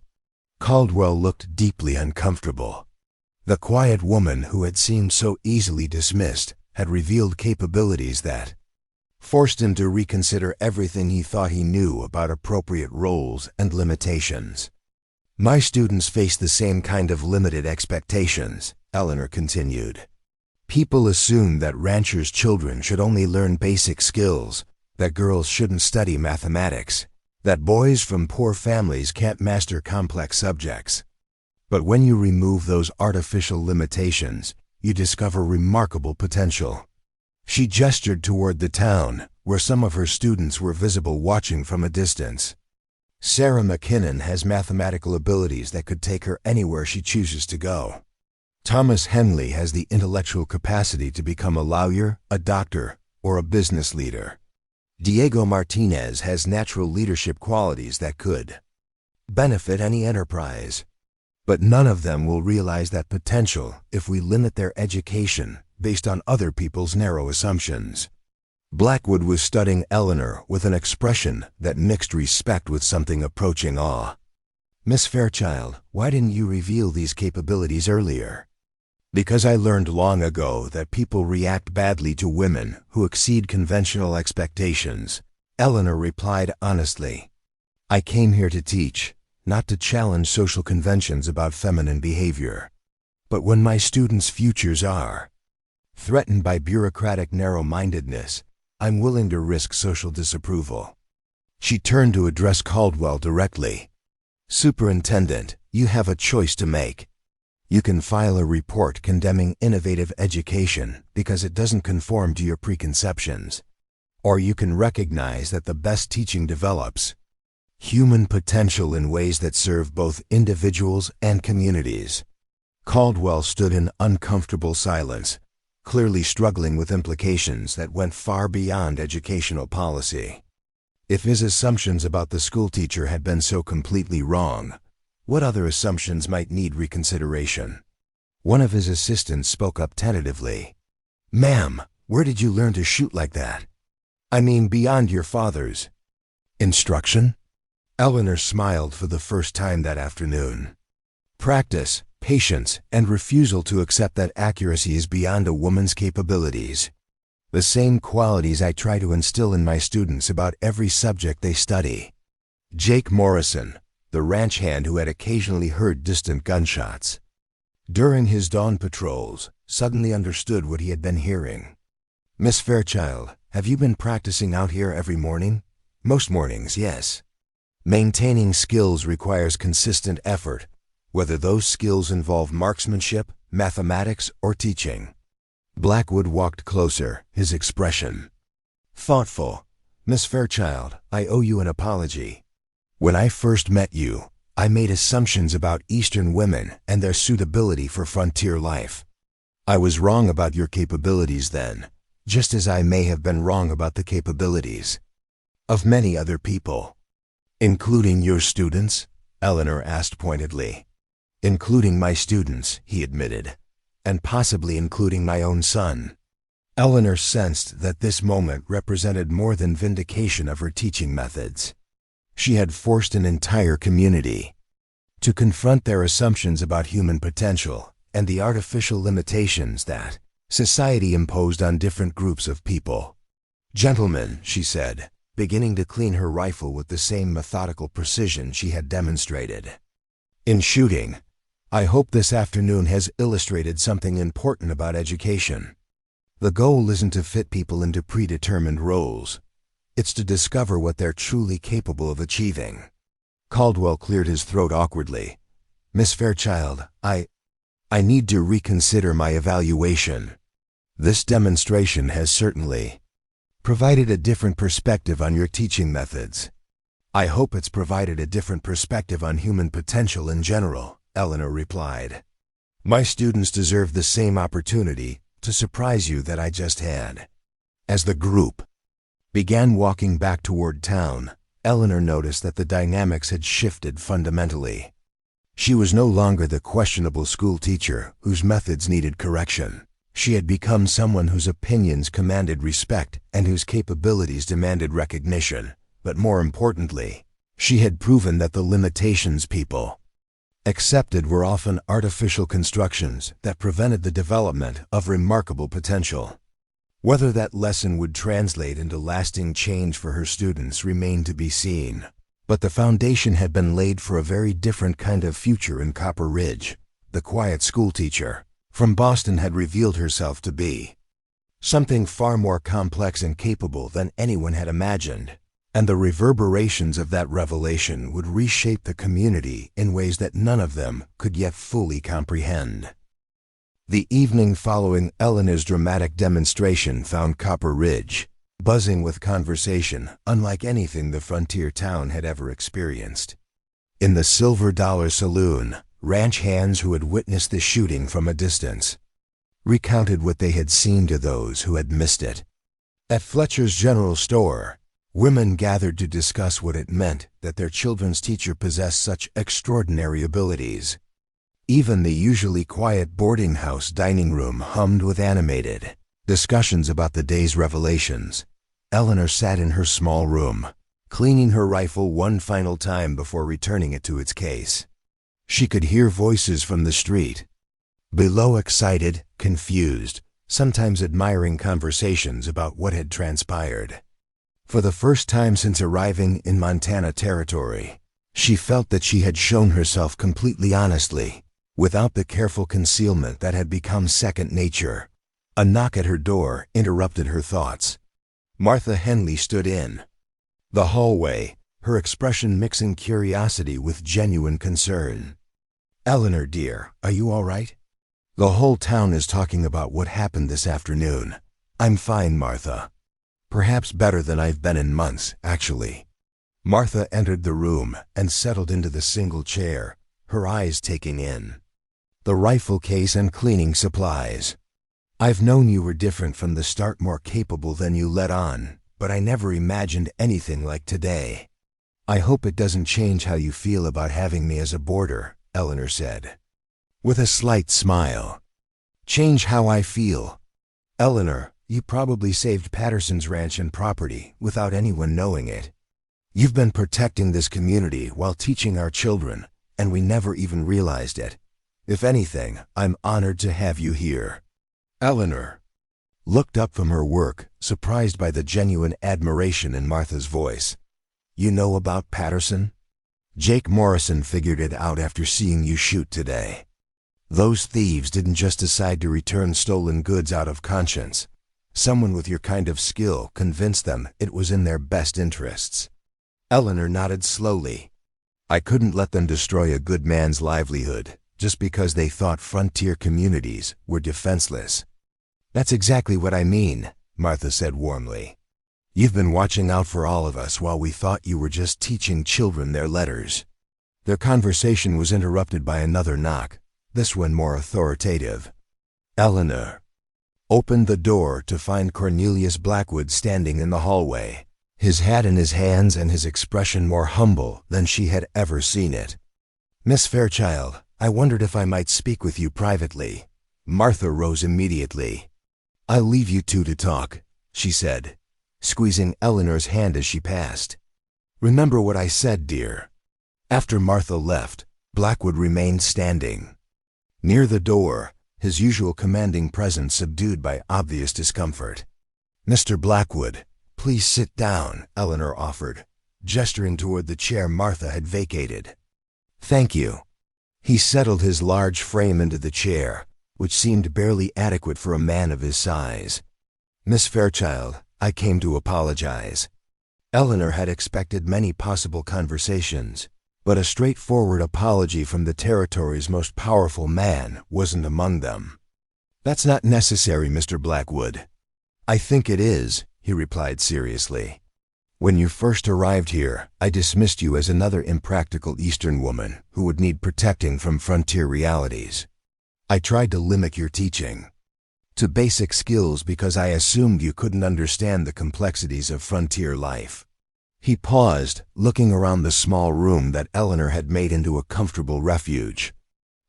Caldwell looked deeply uncomfortable. The quiet woman who had seemed so easily dismissed had revealed capabilities that forced him to reconsider everything he thought he knew about appropriate roles and limitations. My students face the same kind of limited expectations, Eleanor continued. People assume that ranchers' children should only learn basic skills, that girls shouldn't study mathematics, that boys from poor families can't master complex subjects. But when you remove those artificial limitations, you discover remarkable potential. She gestured toward the town, where some of her students were visible watching from a distance. Sarah McKinnon has mathematical abilities that could take her anywhere she chooses to go. Thomas Henley has the intellectual capacity to become a lawyer, a doctor, or a business leader. Diego Martinez has natural leadership qualities that could benefit any enterprise. But none of them will realize that potential if we limit their education based on other people's narrow assumptions. Blackwood was studying Eleanor with an expression that mixed respect with something approaching awe. Miss Fairchild, why didn't you reveal these capabilities earlier? Because I learned long ago that people react badly to women who exceed conventional expectations, Eleanor replied honestly. I came here to teach, not to challenge social conventions about feminine behavior. But when my students' futures are threatened by bureaucratic narrow-mindedness, I'm willing to risk social disapproval. She turned to address Caldwell directly. Superintendent, you have a choice to make. You can file a report condemning innovative education because it doesn't conform to your preconceptions. Or you can recognize that the best teaching develops human potential in ways that serve both individuals and communities. Caldwell stood in uncomfortable silence, clearly struggling with implications that went far beyond educational policy. If his assumptions about the schoolteacher had been so completely wrong, What other assumptions might need reconsideration? One of his assistants spoke up tentatively. Ma'am, where did you learn to shoot like that? I mean, beyond your father's instruction? Eleanor smiled for the first time that afternoon. Practice, patience, and refusal to accept that accuracy is beyond a woman's capabilities. The same qualities I try to instill in my students about every subject they study. Jake Morrison, the ranch hand who had occasionally heard distant gunshots, during his dawn patrols, suddenly understood what he had been hearing. Miss Fairchild, have you been practicing out here every morning? Most mornings, yes. Maintaining skills requires consistent effort, whether those skills involve marksmanship, mathematics, or teaching. Blackwood walked closer, his expression thoughtful. Miss Fairchild, I owe you an apology. When I first met you, I made assumptions about Eastern women and their suitability for frontier life. I was wrong about your capabilities then, just as I may have been wrong about the capabilities of many other people. Including your students? Eleanor asked pointedly. Including my students, he admitted, and possibly including my own son. Eleanor sensed that this moment represented more than vindication of her teaching methods. She had forced an entire community to confront their assumptions about human potential and the artificial limitations that society imposed on different groups of people. Gentlemen, she said, beginning to clean her rifle with the same methodical precision she had demonstrated in shooting, I hope this afternoon has illustrated something important about education. The goal isn't to fit people into predetermined roles. It's to discover what they're truly capable of achieving. Caldwell cleared his throat awkwardly. Miss Fairchild, I need to reconsider my evaluation. This demonstration has certainly provided a different perspective on your teaching methods. I hope it's provided a different perspective on human potential in general, Eleanor replied. My students deserve the same opportunity to surprise you that I just had. As the group began walking back toward town, Eleanor noticed that the dynamics had shifted fundamentally. She was no longer the questionable schoolteacher whose methods needed correction. She had become someone whose opinions commanded respect and whose capabilities demanded recognition. But more importantly, she had proven that the limitations people accepted were often artificial constructions that prevented the development of remarkable potential. Whether that lesson would translate into lasting change for her students remained to be seen, but the foundation had been laid for a very different kind of future in Copper Ridge. The quiet schoolteacher from Boston had revealed herself to be something far more complex and capable than anyone had imagined, and the reverberations of that revelation would reshape the community in ways that none of them could yet fully comprehend. The evening following Eleanor's dramatic demonstration found Copper Ridge buzzing with conversation unlike anything the frontier town had ever experienced. In the Silver Dollar Saloon, ranch hands who had witnessed the shooting from a distance recounted what they had seen to those who had missed it. At Fletcher's General Store, women gathered to discuss what it meant that their children's teacher possessed such extraordinary abilities. Even the usually quiet boarding house dining room hummed with animated discussions about the day's revelations. Eleanor sat in her small room, cleaning her rifle one final time before returning it to its case. She could hear voices from the street below, excited, confused, sometimes admiring conversations about what had transpired. For the first time since arriving in Montana territory, she felt that she had shown herself completely honestly, without the careful concealment that had become second nature. A knock at her door interrupted her thoughts. Martha Henley stood in the hallway, her expression mixing curiosity with genuine concern. Eleanor, dear, are you all right? The whole town is talking about what happened this afternoon. I'm fine, Martha. Perhaps better than I've been in months, actually. Martha entered the room and settled into the single chair, her eyes taking in the rifle case and cleaning supplies. I've known you were different from the start, more capable than you let on, but I never imagined anything like today. I hope it doesn't change how you feel about having me as a boarder, Eleanor said, with a slight smile. Change how I feel? Eleanor, you probably saved Patterson's ranch and property without anyone knowing it. You've been protecting this community while teaching our children, and we never even realized it. If anything, I'm honored to have you here. Eleanor looked up from her work, surprised by the genuine admiration in Martha's voice. You know about Patterson? Jake Morrison figured it out after seeing you shoot today. Those thieves didn't just decide to return stolen goods out of conscience. Someone with your kind of skill convinced them it was in their best interests. Eleanor nodded slowly. I couldn't let them destroy a good man's livelihood just because they thought frontier communities were defenseless. That's exactly what I mean, Martha said warmly. You've been watching out for all of us while we thought you were just teaching children their letters. Their conversation was interrupted by another knock, this one more authoritative. Eleanor opened the door to find Cornelius Blackwood standing in the hallway, his hat in his hands and his expression more humble than she had ever seen it. Miss Fairchild, I wondered if I might speak with you privately. Martha rose immediately. I'll leave you two to talk, she said, squeezing Eleanor's hand as she passed. Remember what I said, dear. After Martha left, Blackwood remained standing near the door, his usual commanding presence subdued by obvious discomfort. Mr. Blackwood, please sit down, Eleanor offered, gesturing toward the chair Martha had vacated. Thank you. He settled his large frame into the chair, which seemed barely adequate for a man of his size. Miss Fairchild, I came to apologize. Eleanor had expected many possible conversations, but a straightforward apology from the territory's most powerful man wasn't among them. That's not necessary, Mr. Blackwood. I think it is, he replied seriously. When you first arrived here, I dismissed you as another impractical Eastern woman who would need protecting from frontier realities. I tried to limit your teaching to basic skills because I assumed you couldn't understand the complexities of frontier life. He paused, looking around the small room that Eleanor had made into a comfortable refuge.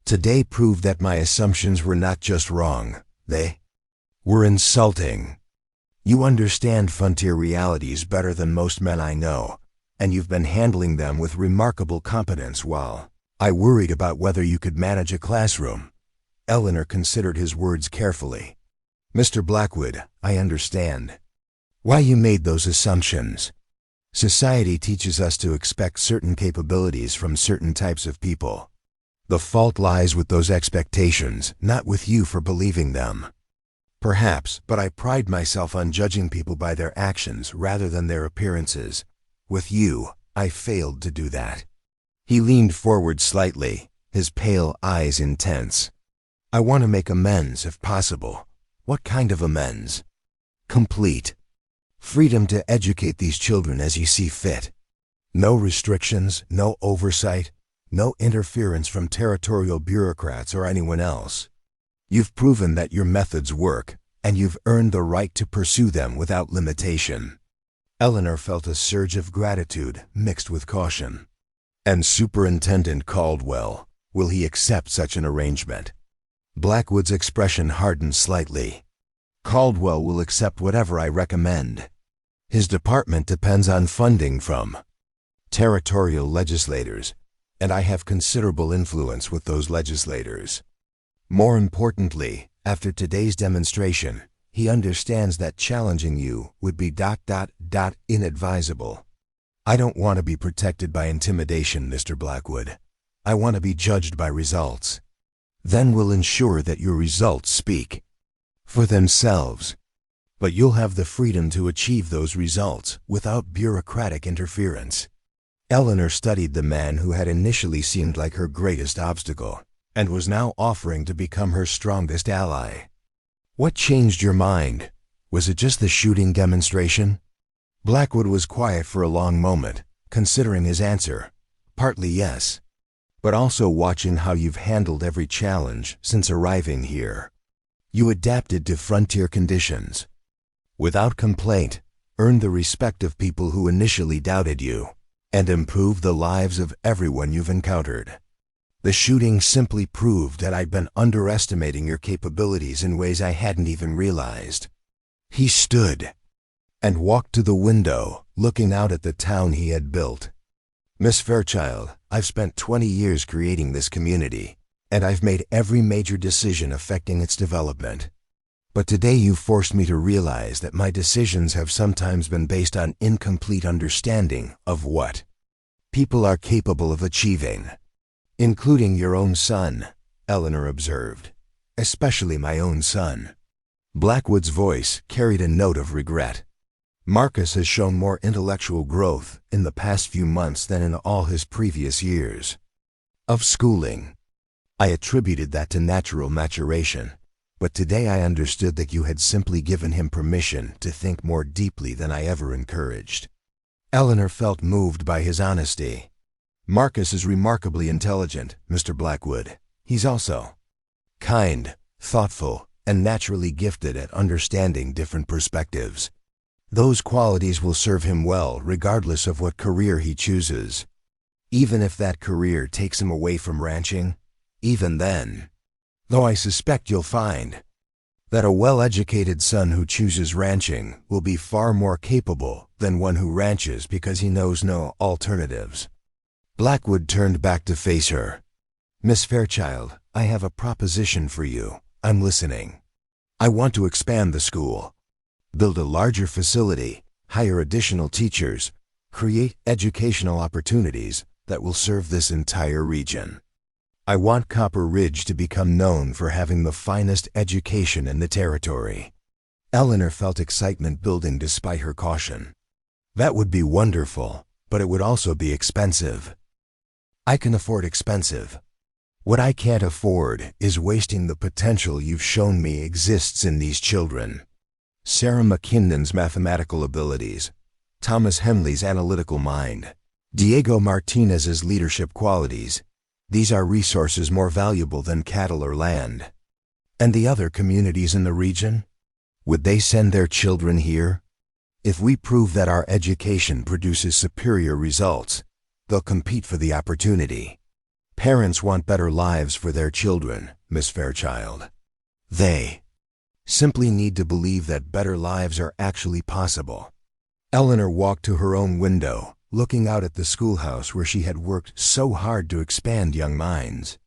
Today proved that my assumptions were not just wrong, they were insulting. You understand frontier realities better than most men I know, and you've been handling them with remarkable competence while I worried about whether you could manage a classroom. Eleanor considered his words carefully. Mr. Blackwood, I understand why you made those assumptions. Society teaches us to expect certain capabilities from certain types of people. The fault lies with those expectations, not with you for believing them. Perhaps, but I pride myself on judging people by their actions rather than their appearances. With you, I failed to do that. He leaned forward slightly, his pale eyes intense. I want to make amends if possible. What kind of amends? Complete. Freedom to educate these children as you see fit. No restrictions, no oversight, no interference from territorial bureaucrats or anyone else. You've proven that your methods work, and you've earned the right to pursue them without limitation. Eleanor felt a surge of gratitude mixed with caution. And Superintendent Caldwell, will he accept such an arrangement? Blackwood's expression hardened slightly. Caldwell will accept whatever I recommend. His department depends on funding from territorial legislators, and I have considerable influence with those legislators. More importantly, after today's demonstration, he understands that challenging you would be inadvisable. I don't want to be protected by intimidation, Mr. Blackwood. I want to be judged by results. Then we'll ensure that your results speak for themselves. But you'll have the freedom to achieve those results without bureaucratic interference. Eleanor studied the man who had initially seemed like her greatest obstacle, and was now offering to become her strongest ally. What changed your mind? Was it just the shooting demonstration? Blackwood was quiet for a long moment, considering his answer. Partly yes, but also watching how you've handled every challenge since arriving here. You adapted to frontier conditions. Without complaint, earned the respect of people who initially doubted you. and improve the lives of everyone you've encountered. The shooting simply proved that I'd been underestimating your capabilities in ways I hadn't even realized. He stood and walked to the window, looking out at the town he had built. Miss Fairchild, I've spent 20 years creating this community, and I've made every major decision affecting its development. But today you've forced me to realize that my decisions have sometimes been based on incomplete understanding of what people are capable of achieving. Including your own son, Eleanor observed. Especially my own son. Blackwood's voice carried a note of regret. Marcus has shown more intellectual growth in the past few months than in all his previous years of schooling. I attributed that to natural maturation, but today I understood that you had simply given him permission to think more deeply than I ever encouraged. Eleanor felt moved by his honesty. Marcus is remarkably intelligent, Mr. Blackwood. He's also kind, thoughtful, and naturally gifted at understanding different perspectives. Those qualities will serve him well regardless of what career he chooses. Even if that career takes him away from ranching, even then. Though I suspect you'll find that a well-educated son who chooses ranching will be far more capable than one who ranches because he knows no alternatives. Blackwood turned back to face her. Miss Fairchild, I have a proposition for you. I'm listening. I want to expand the school, build a larger facility, hire additional teachers, create educational opportunities that will serve this entire region. I want Copper Ridge to become known for having the finest education in the territory. Eleanor felt excitement building despite her caution. That would be wonderful, but it would also be expensive. I can afford expensive. What I can't afford is wasting the potential you've shown me exists in these children. Sarah McKinnon's mathematical abilities, Thomas Henley's analytical mind, Diego Martinez's leadership qualities, these are resources more valuable than cattle or land. And the other communities in the region? Would they send their children here? If we prove that our education produces superior results, they'll compete for the opportunity. Parents want better lives for their children, Miss Fairchild. They simply need to believe that better lives are actually possible. Eleanor walked to her own window, looking out at the schoolhouse where she had worked so hard to expand young minds.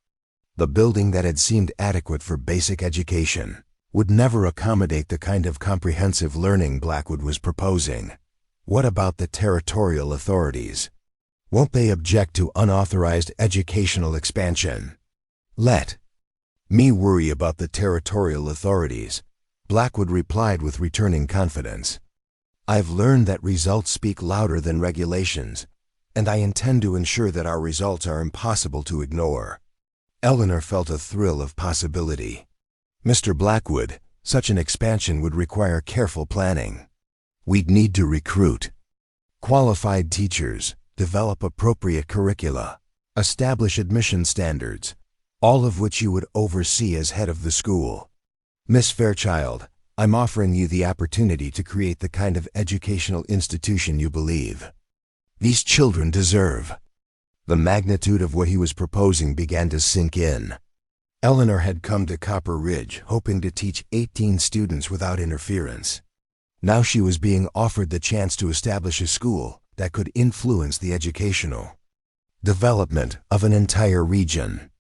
The building that had seemed adequate for basic education would never accommodate the kind of comprehensive learning Blackwood was proposing. What about the territorial authorities? Won't they object to unauthorized educational expansion? Let me worry about the territorial authorities, Blackwood replied with returning confidence. I've learned that results speak louder than regulations, and I intend to ensure that our results are impossible to ignore. Eleanor felt a thrill of possibility. Mr. Blackwood, such an expansion would require careful planning. We'd need to recruit qualified teachers, develop appropriate curricula, establish admission standards, all of which you would oversee as head of the school. Miss Fairchild, I'm offering you the opportunity to create the kind of educational institution you believe these children deserve. The magnitude of what he was proposing began to sink in. Eleanor had come to Copper Ridge hoping to teach 18 students without interference. Now she was being offered the chance to establish a school that could influence the educational development of an entire region.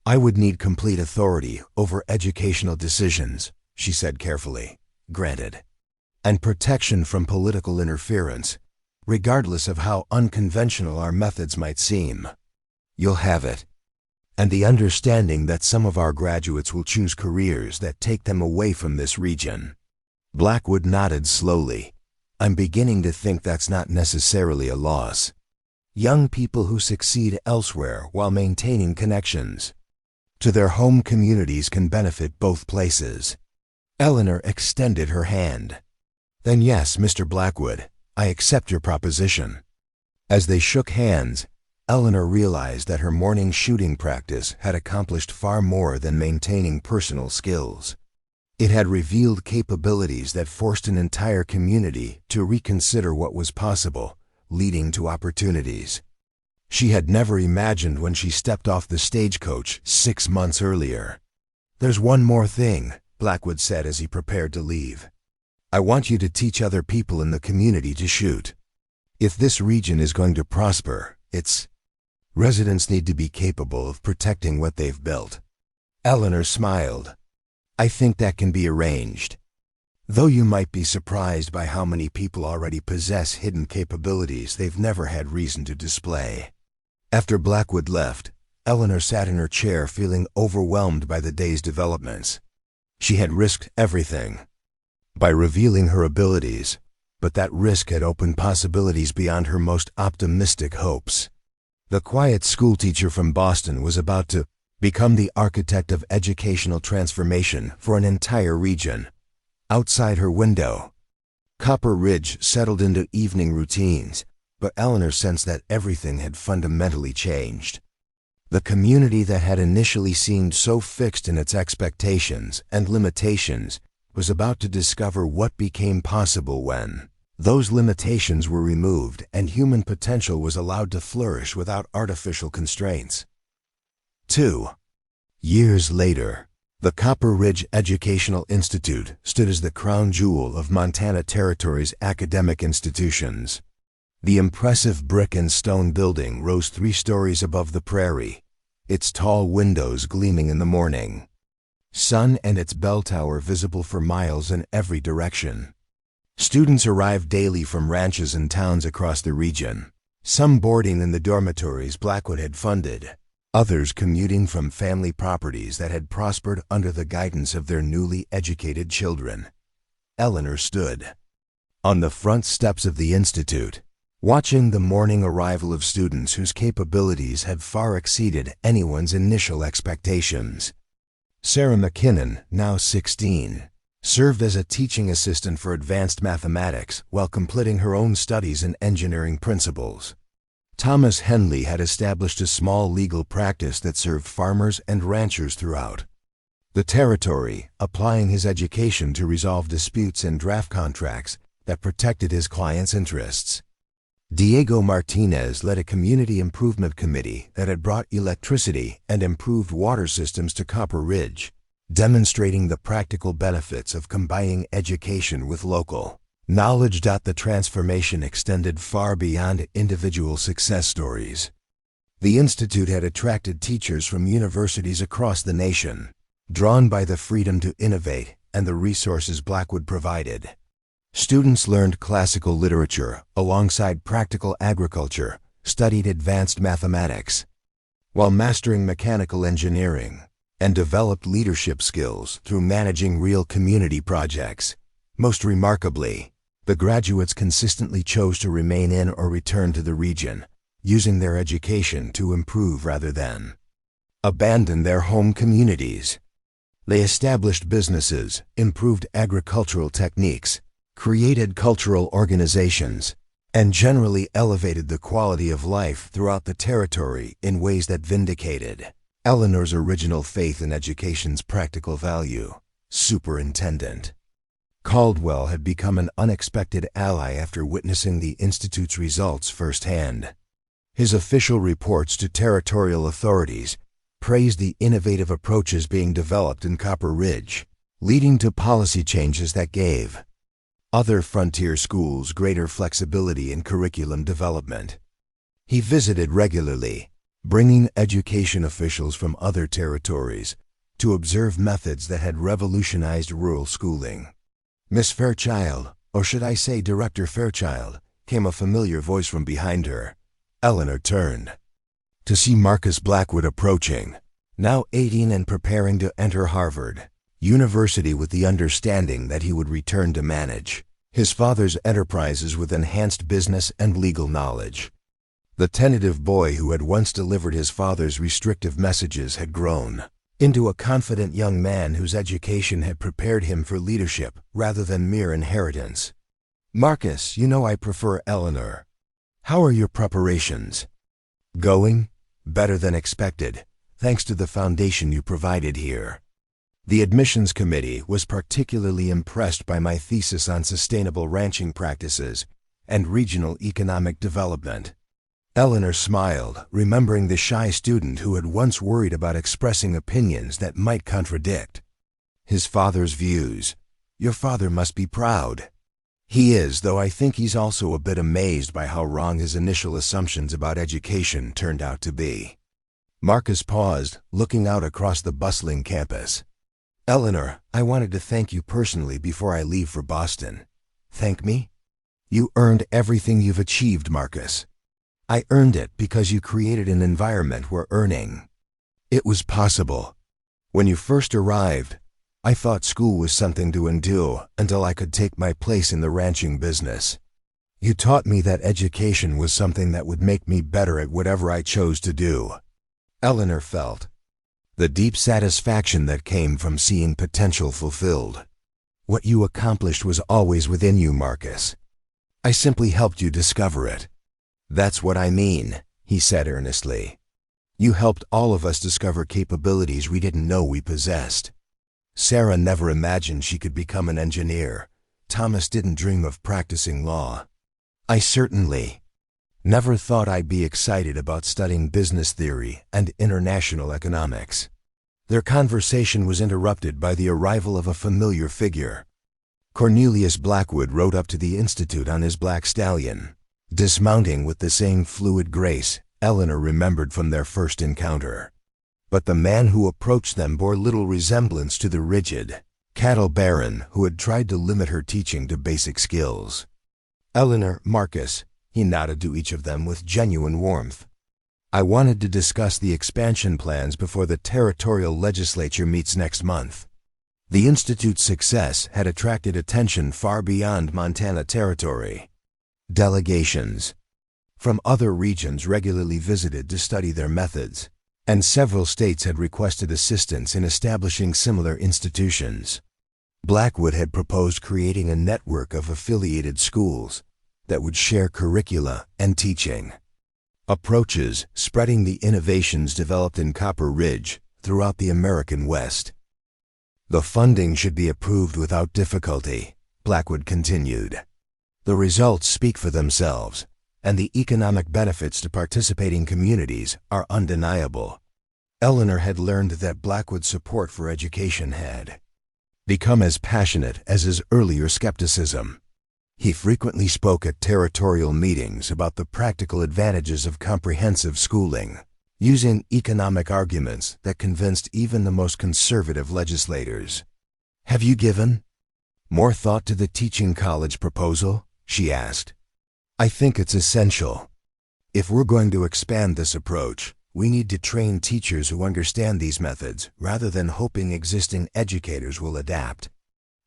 I would need complete authority over educational decisions, she said carefully. Granted. And protection from political interference, regardless of how unconventional our methods might seem. You'll have it. And the understanding that some of our graduates will choose careers that take them away from this region. Blackwood nodded slowly. I'm beginning to think that's not necessarily a loss. Young people who succeed elsewhere while maintaining connections to their home communities can benefit both places. Eleanor extended her hand. Then yes, Mr. Blackwood, I accept your proposition. As they shook hands, Eleanor realized that her morning shooting practice had accomplished far more than maintaining personal skills. It had revealed capabilities that forced an entire community to reconsider what was possible leading to opportunities she had never imagined when she stepped off the stagecoach 6 months earlier. "There's one more thing," Blackwood said as he prepared to leave. "I want you to teach other people in the community to shoot. If this region is going to prosper, its residents need to be capable of protecting what they've built." Eleanor smiled. "I think that can be arranged. Though you might be surprised by how many people already possess hidden capabilities they've never had reason to display." After Blackwood left, Eleanor sat in her chair feeling overwhelmed by the day's developments. She had risked everything by revealing her abilities, but that risk had opened possibilities beyond her most optimistic hopes. The quiet schoolteacher from Boston was about to become the architect of educational transformation for an entire region. Outside her window, Copper Ridge settled into evening routines, but Eleanor sensed that everything had fundamentally changed. The community that had initially seemed so fixed in its expectations and limitations was about to discover what became possible when those limitations were removed and human potential was allowed to flourish without artificial constraints. 2 years later, the Copper Ridge Educational Institute stood as the crown jewel of Montana Territory's academic institutions. The impressive brick and stone building rose 3 stories above the prairie, its tall windows gleaming in the morning sun and its bell tower visible for miles in every direction. Students arrived daily from ranches and towns across the region, some boarding in the dormitories Blackwood had funded, others commuting from family properties that had prospered under the guidance of their newly educated children. Eleanor stood on the front steps of the institute, watching the morning arrival of students whose capabilities had far exceeded anyone's initial expectations. Sarah McKinnon, now 16, served as a teaching assistant for advanced mathematics while completing her own studies in engineering principles. Thomas Henley had established a small legal practice that served farmers and ranchers throughout the territory, applying his education to resolve disputes and draft contracts that protected his clients' interests. Diego Martinez led a community improvement committee that had brought electricity and improved water systems to Copper Ridge, demonstrating the practical benefits of combining education with local knowledge. The transformation extended far beyond individual success stories. The institute had attracted teachers from universities across the nation, drawn by the freedom to innovate and the resources Blackwood provided. Students learned classical literature alongside practical agriculture, studied advanced mathematics, while mastering mechanical engineering, and developed leadership skills through managing real community projects. Most remarkably, the graduates consistently chose to remain in or return to the region, using their education to improve rather than abandon their home communities. They established businesses, improved agricultural techniques, created cultural organizations, and generally elevated the quality of life throughout the territory in ways that vindicated Eleanor's original faith in education's practical value. Superintendent Caldwell had become an unexpected ally after witnessing the Institute's results firsthand. His official reports to territorial authorities praised the innovative approaches being developed in Copper Ridge, leading to policy changes that gave other frontier schools greater flexibility in curriculum development. He visited regularly, bringing education officials from other territories to observe methods that had revolutionized rural schooling. "Miss Fairchild, or should I say Director Fairchild," came a familiar voice from behind her. Eleanor turned to see Marcus Blackwood approaching, now 18 and preparing to enter Harvard University with the understanding that he would return to manage his father's enterprises with enhanced business and legal knowledge. The tentative boy who had once delivered his father's restrictive messages had grown into a confident young man whose education had prepared him for leadership rather than mere inheritance. "Marcus, you know I prefer Eleanor. How are your preparations?" "Going? Better than expected, thanks to the foundation you provided here. The admissions committee was particularly impressed by my thesis on sustainable ranching practices and regional economic development. Eleanor smiled, remembering the shy student who had once worried about expressing opinions that might contradict his father's views. Your father must be proud. He is, though I think he's also a bit amazed by how wrong his initial assumptions about education turned out to be. Marcus paused, looking out across the bustling campus. Eleanor, I wanted to thank you personally before I leave for Boston. Thank me? You earned everything you've achieved, Marcus. I earned it because you created an environment where earning it was possible. When you first arrived, I thought school was something to endure until I could take my place in the ranching business. You taught me that education was something that would make me better at whatever I chose to do. Eleanor felt the deep satisfaction that came from seeing potential fulfilled. What you accomplished was always within you, Marcus. I simply helped you discover it. That's what I mean, he said earnestly. You helped all of us discover capabilities we didn't know we possessed. Sarah never imagined she could become an engineer. Thomas didn't dream of practicing law. I certainly never thought I'd be excited about studying business theory and international economics. Their conversation was interrupted by the arrival of a familiar figure. Cornelius Blackwood rode up to the institute on his black stallion, dismounting with the same fluid grace Eleanor remembered from their first encounter. But the man who approached them bore little resemblance to the rigid cattle baron who had tried to limit her teaching to basic skills. Eleanor, Marcus, he nodded to each of them with genuine warmth. I wanted to discuss the expansion plans before the territorial legislature meets next month. The Institute's success had attracted attention far beyond Montana territory. Delegations from other regions regularly visited to study their methods, and several states had requested assistance in establishing similar institutions. Blackwood had proposed creating a network of affiliated schools that would share curricula and teaching approaches, spreading the innovations developed in Copper Ridge throughout the American West. The funding should be approved without difficulty, Blackwood continued. The results speak for themselves, and the economic benefits to participating communities are undeniable. Eleanor had learned that Blackwood's support for education had become as passionate as his earlier skepticism. He frequently spoke at territorial meetings about the practical advantages of comprehensive schooling, using economic arguments that convinced even the most conservative legislators. Have you given more thought to the teaching college proposal? She asked. I think it's essential. If we're going to expand this approach, we need to train teachers who understand these methods rather than hoping existing educators will adapt.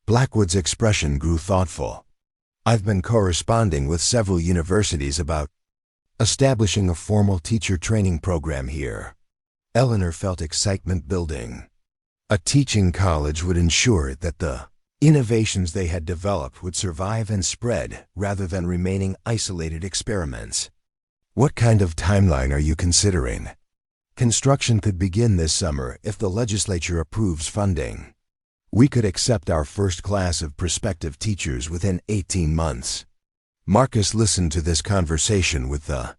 Blackwood's expression grew thoughtful. I've been corresponding with several universities about establishing a formal teacher training program here. Eleanor felt excitement building. A teaching college would ensure that the innovations they had developed would survive and spread rather than remaining isolated experiments. What kind of timeline are you considering? Construction could begin this summer if the legislature approves funding. We could accept our first class of prospective teachers within 18 months. Marcus listened to this conversation with the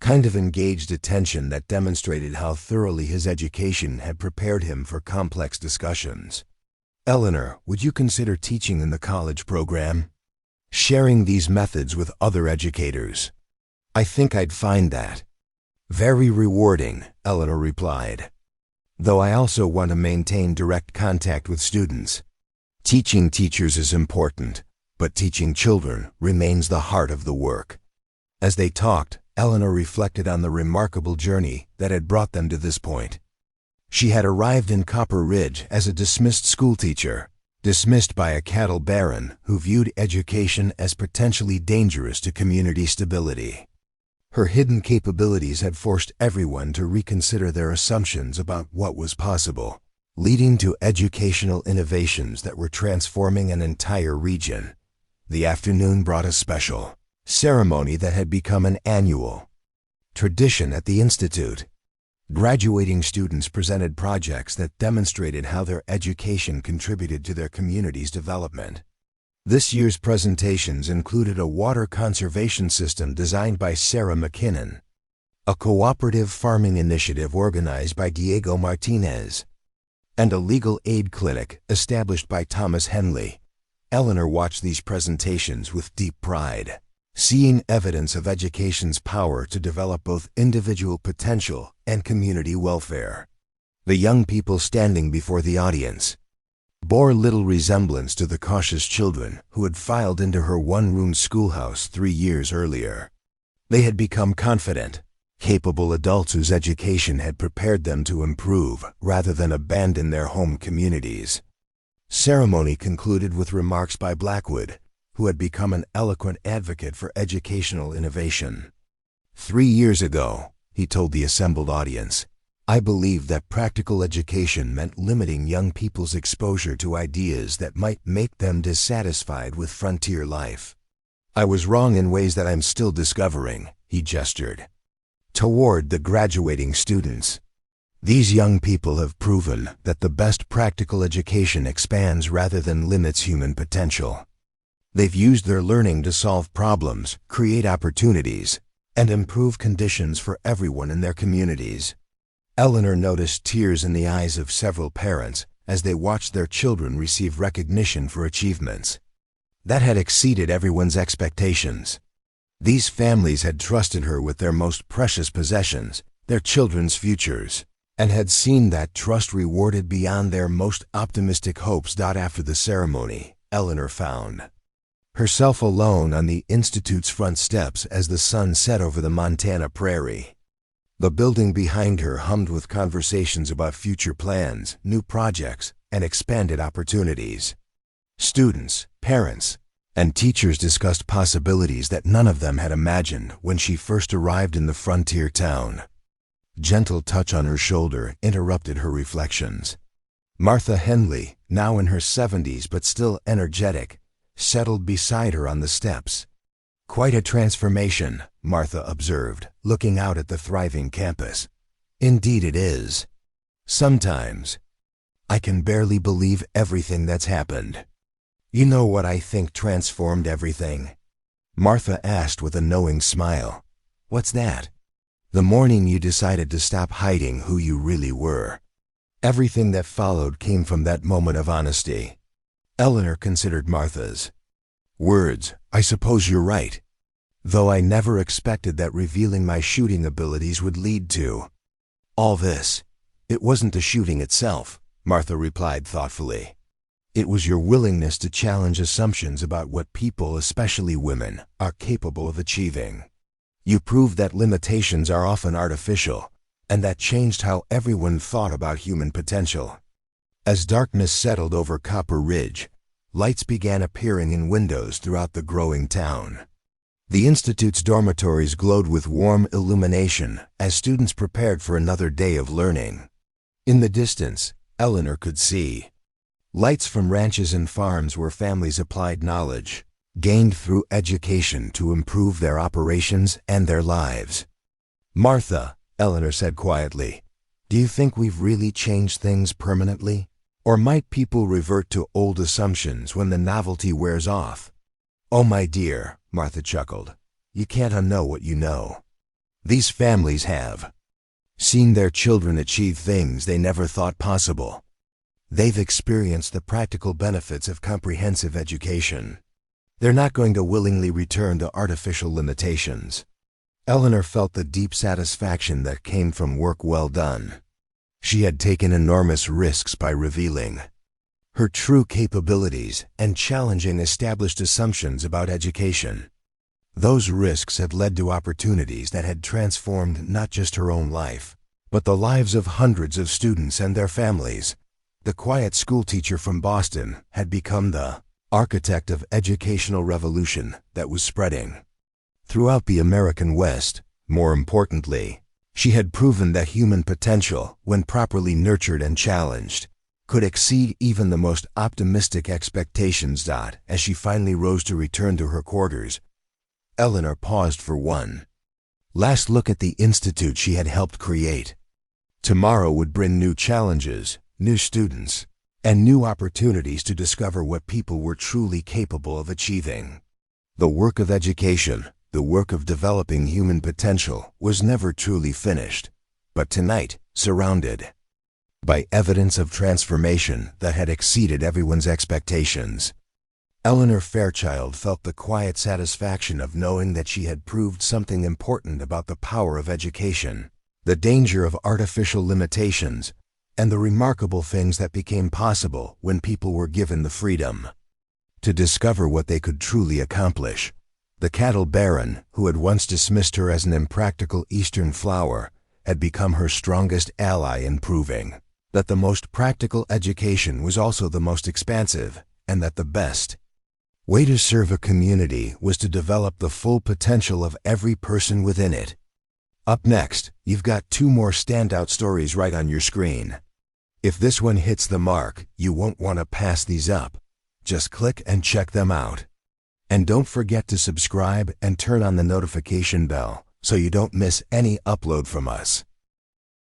kind of engaged attention that demonstrated how thoroughly his education had prepared him for complex discussions. Eleanor, would you consider teaching in the college program? Sharing these methods with other educators? I think I'd find that very rewarding, Eleanor replied. Though I also want to maintain direct contact with students. Teaching teachers is important, but teaching children remains the heart of the work. As they talked, Eleanor reflected on the remarkable journey that had brought them to this point. She had arrived in Copper Ridge as a dismissed schoolteacher, dismissed by a cattle baron who viewed education as potentially dangerous to community stability. Her hidden capabilities had forced everyone to reconsider their assumptions about what was possible, leading to educational innovations that were transforming an entire region. The afternoon brought a special ceremony that had become an annual tradition at the Institute. Graduating students presented projects that demonstrated how their education contributed to their community's development. This year's presentations included a water conservation system designed by Sarah McKinnon, a cooperative farming initiative organized by Diego Martinez, and a legal aid clinic established by Thomas Henley. Eleanor watched these presentations with deep pride, seeing evidence of education's power to develop both individual potential and community welfare. The young people standing before the audience bore little resemblance to the cautious children who had filed into her one-room schoolhouse 3 years earlier. They had become confident, capable adults whose education had prepared them to improve rather than abandon their home communities. Ceremony concluded with remarks by Blackwood, who had become an eloquent advocate for educational innovation. 3 years ago, he told the assembled audience, I believed that practical education meant limiting young people's exposure to ideas that might make them dissatisfied with frontier life. I was wrong in ways that I'm still discovering, he gestured toward the graduating students. These young people have proven that the best practical education expands rather than limits human potential. They've used their learning to solve problems, create opportunities, and improve conditions for everyone in their communities. Eleanor noticed tears in the eyes of several parents as they watched their children receive recognition for achievements that had exceeded everyone's expectations. These families had trusted her with their most precious possessions, their children's futures, and had seen that trust rewarded beyond their most optimistic hopes. After the ceremony, Eleanor found herself alone on the Institute's front steps as the sun set over the Montana prairie. The building behind her hummed with conversations about future plans, new projects, and expanded opportunities. Students, parents, and teachers discussed possibilities that none of them had imagined when she first arrived in the frontier town. Gentle touch on her shoulder interrupted her reflections. Martha Henley, now in her 70s but still energetic, settled beside her on the steps. Quite a transformation, Martha observed, looking out at the thriving campus. Indeed it is. Sometimes, I can barely believe everything that's happened. You know what I think transformed everything? Martha asked with a knowing smile. What's that? The morning you decided to stop hiding who you really were. Everything that followed came from that moment of honesty. Eleanor considered Martha's words. I suppose you're right. Though I never expected that revealing my shooting abilities would lead to all this. It wasn't the shooting itself, Martha replied thoughtfully. It was your willingness to challenge assumptions about what people, especially women, are capable of achieving. You proved that limitations are often artificial, and that changed how everyone thought about human potential. As darkness settled over Copper Ridge, lights began appearing in windows throughout the growing town. The Institute's dormitories glowed with warm illumination as students prepared for another day of learning. In the distance, Eleanor could see lights from ranches and farms where families applied knowledge gained through education to improve their operations and their lives. Martha, Eleanor said quietly, do you think we've really changed things permanently? Or might people revert to old assumptions when the novelty wears off? Oh, my dear, Martha chuckled, you can't unknow what you know. These families have seen their children achieve things they never thought possible. They've experienced the practical benefits of comprehensive education. They're not going to willingly return to artificial limitations. Eleanor felt the deep satisfaction that came from work well done. She had taken enormous risks by revealing her true capabilities and challenging established assumptions about education. Those risks had led to opportunities that had transformed not just her own life, but the lives of hundreds of students and their families. The quiet schoolteacher from Boston had become the architect of educational revolution that was spreading throughout the American West. More importantly, she had proven that human potential, when properly nurtured and challenged, could exceed even the most optimistic expectations. As she finally rose to return to her quarters, Eleanor paused for one last look at the institute she had helped create. Tomorrow would bring new challenges, new students, and new opportunities to discover what people were truly capable of achieving. The work of education, the work of developing human potential, was never truly finished, but tonight, surrounded by evidence of transformation that had exceeded everyone's expectations. Eleanor Fairchild felt the quiet satisfaction of knowing that she had proved something important about the power of education, the danger of artificial limitations, and the remarkable things that became possible when people were given the freedom to discover what they could truly accomplish. The cattle baron, who had once dismissed her as an impractical Eastern flower, had become her strongest ally in proving that the most practical education was also the most expansive, and that the best way to serve a community was to develop the full potential of every person within it. Up next, you've got 2 more standout stories right on your screen. If this one hits the mark, you won't want to pass these up. Just click and check them out. And don't forget to subscribe and turn on the notification bell so you don't miss any upload from us.